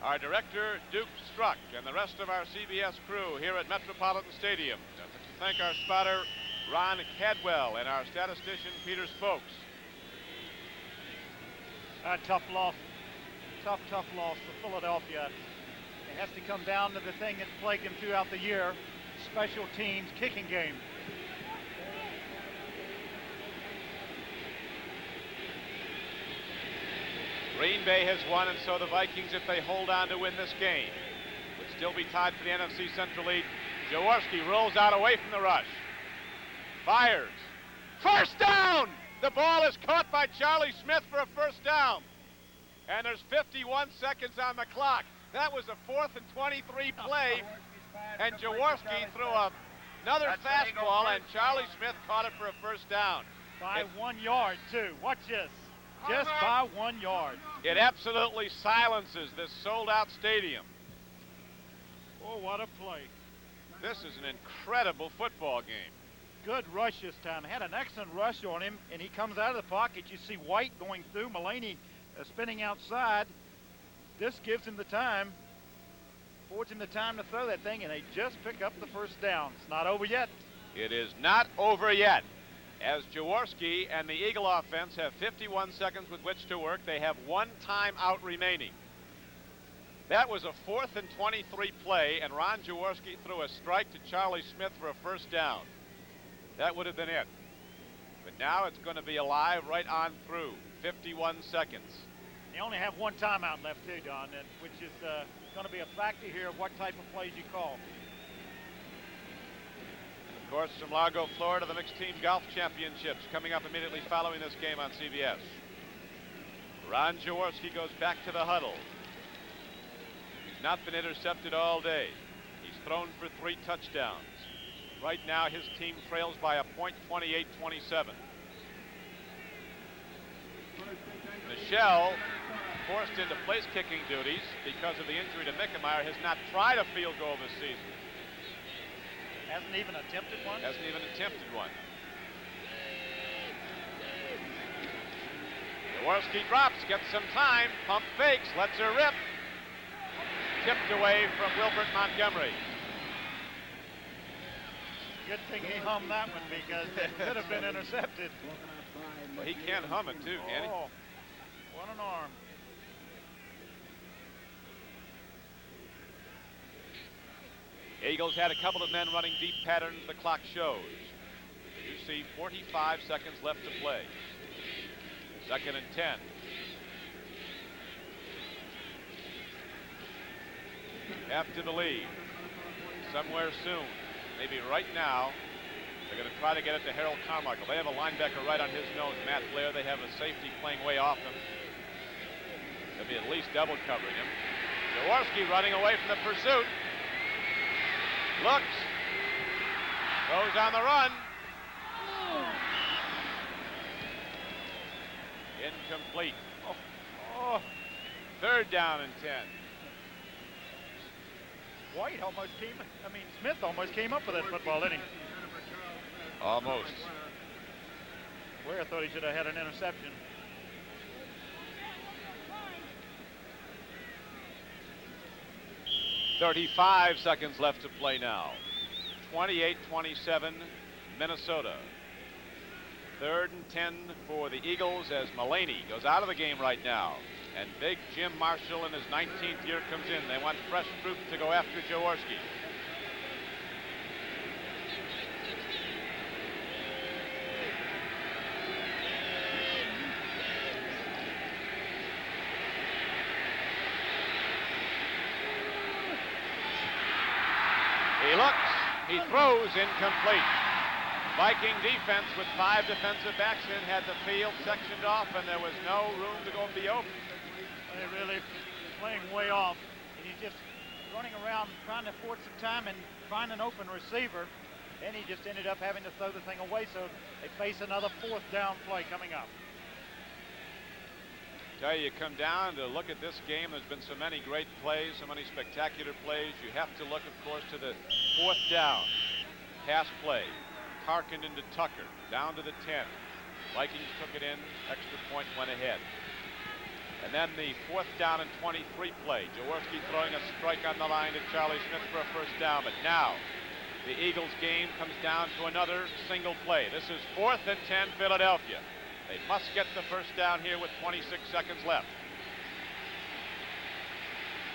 Our director, Duke Struck, and the rest of our CBS crew here at Metropolitan Stadium. To thank our spotter, Ron Cadwell, and our statistician, Peter Spokes. A tough loss. Tough loss for Philadelphia. It has to come down to the thing that plagued them throughout the year, special teams kicking game. Green Bay has won, and so the Vikings, if they hold on to win this game, would still be tied for the NFC Central lead. Jaworski rolls out away from the rush. Fires. First down! The ball is caught by Charlie Smith for a first down. And there's 51 seconds on the clock. That was a 4th and 23 play. And Jaworski threw another fastball, and Charlie Smith caught it for a first down. By 1 yard, too. Watch this. Just by 1 yard. It absolutely silences this sold-out stadium. Oh, what a play. This is an incredible football game. Good rush this time. Had an excellent rush on him, and he comes out of the pocket. You see White going through, Mulaney spinning outside. This gives him the time affords him the time to throw that thing, and they just pick up the first down. It's not over yet. It is not over yet. As Jaworski and the Eagle offense have 51 seconds with which to work, they have 1 timeout remaining. That was a 4th and 23 play, and Ron Jaworski threw a strike to Charlie Smith for a first down. That would have been it. But now it's going to be alive right on through. 51 seconds. They only have 1 timeout left too, Don, which is going to be a factor here of what type of plays you call. Of course, from Largo, Florida, the Mixed Team Golf Championships coming up immediately following this game on CBS. Ron Jaworski goes back to the huddle. He's not been intercepted all day. He's thrown for 3 touchdowns. Right now, his team trails by a point, 28-27. Michel, forced into place-kicking duties because of the injury to Minnesota, has not tried a field goal this season. Hasn't even attempted one? Hasn't even attempted one. Jaworski drops, gets some time, pump fakes, lets her rip. Tipped away from Wilbert Montgomery. Good thing he hummed that one because it could have been intercepted. Well, he can't hum it too, can he? Oh, what an arm. Eagles had a couple of men running deep patterns the clock shows. You see 45 seconds left to play. 2nd and 10. After the lead. Somewhere soon. Maybe right now. They're going to try to get it to Harold Carmichael. They have a linebacker right on his nose, Matt Blair. They have a safety playing way off him. They'll be at least double covering him. Jaworski running away from the pursuit. Looks. Goes on the run. Incomplete. Oh. 3rd down and 10. White almost Smith almost came up with that football, didn't he? Almost. Ware thought he should have had an interception. .35 seconds left to play now. 28-27 Minnesota. 3rd and 10 for the Eagles as Mullaney goes out of the game right now. And big Jim Marshall in his 19th year comes in. They want fresh troops to go after Jaworski. He looks, he throws, incomplete. Viking defense with 5 defensive backs in had the field sectioned off, and there was no room to go be open. They're really playing way off. And he's just running around trying to afford some time and find an open receiver. And he just ended up having to throw the thing away, so they face another 4th down play coming up. Tell you come down to look at this game. There's been so many great plays, so many spectacular plays. You have to look, of course, to the 4th down. Pass play. Tarkenton to Tucker, down to the 10. Vikings took it in, extra point went ahead. And then the 4th down and 23 play. Jaworski throwing a strike on the line to Charlie Smith for a first down. But now the Eagles game comes down to another single play. This is 4th and 10 Philadelphia. They must get the first down here with 26 seconds left.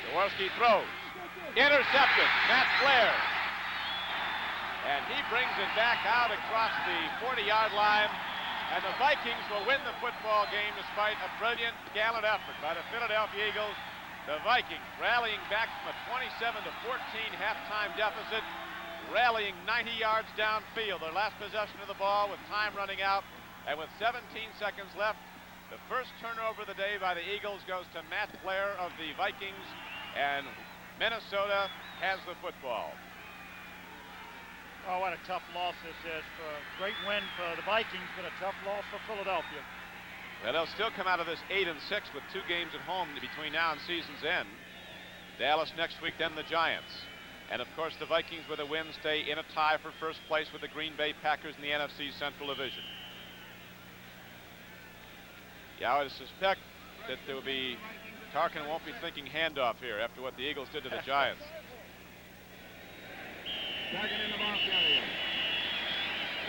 Jaworski throws. Intercepted. Matt Blair. And he brings it back out across the 40-yard line. And the Vikings will win the football game despite a brilliant, gallant effort by the Philadelphia Eagles. The Vikings rallying back from a 27-14 halftime deficit, rallying 90 yards downfield. Their last possession of the ball with time running out. And with 17 seconds left, the first turnover of the day by the Eagles goes to Matt Blair of the Vikings. And Minnesota has the football. Oh, what a tough loss this is. For a great win for the Vikings, but a tough loss for Philadelphia. Well, they'll still come out of this 8-6 with 2 games at home between now and season's end. Dallas next week, then the Giants. And, of course, the Vikings with a win stay in a tie for first place with the Green Bay Packers in the NFC Central Division. Yeah, I would suspect that there will be Tarkenton won't be thinking handoff here after what the Eagles did to the Giants.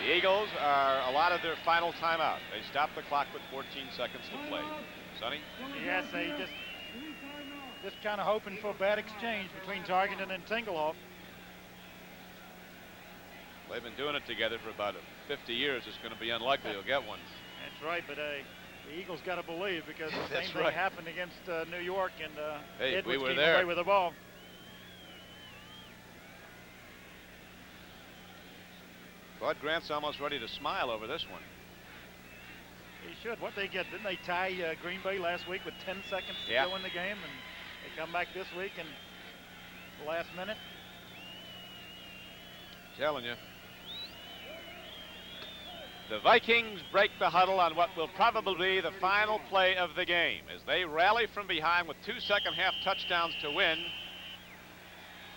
The Eagles are allotted their final timeout. They stop the clock with 14 seconds to play. Sonny? Yes, they just kind of hoping for a bad exchange between Tarkenton and Tingelhoff. They've been doing it together for about 50 years. It's going to be unlikely you'll get one. That's right, but the Eagles got to believe, because the That's same thing right. happened against New York, and Hey, Edwards we were came there. away with the ball. Bud Grant's almost ready to smile over this one. He should. What they get? Didn't they tie Green Bay last week with 10 seconds to go in the game, and they come back this week in the last minute? Telling you. The Vikings break the huddle on what will probably be the final play of the game as they rally from behind with 2 second-half touchdowns to win.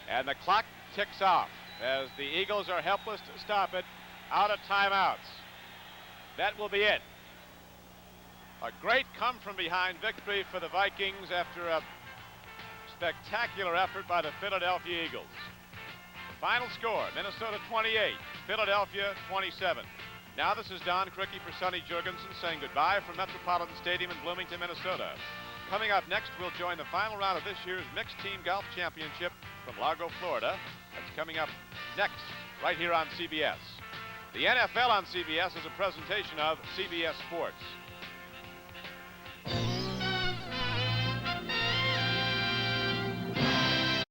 And the clock ticks off as the Eagles are helpless to stop it, out of timeouts. That will be it. A great come-from-behind victory for the Vikings after a spectacular effort by the Philadelphia Eagles. The final score, Minnesota 28, Philadelphia 27. Now this is Don Criqui for Sonny Jurgensen saying goodbye from Metropolitan Stadium in Bloomington, Minnesota. Coming up next, we'll join the final round of this year's Mixed Team Golf Championship from Largo, Florida. That's coming up next, right here on CBS. The NFL on CBS is a presentation of CBS Sports.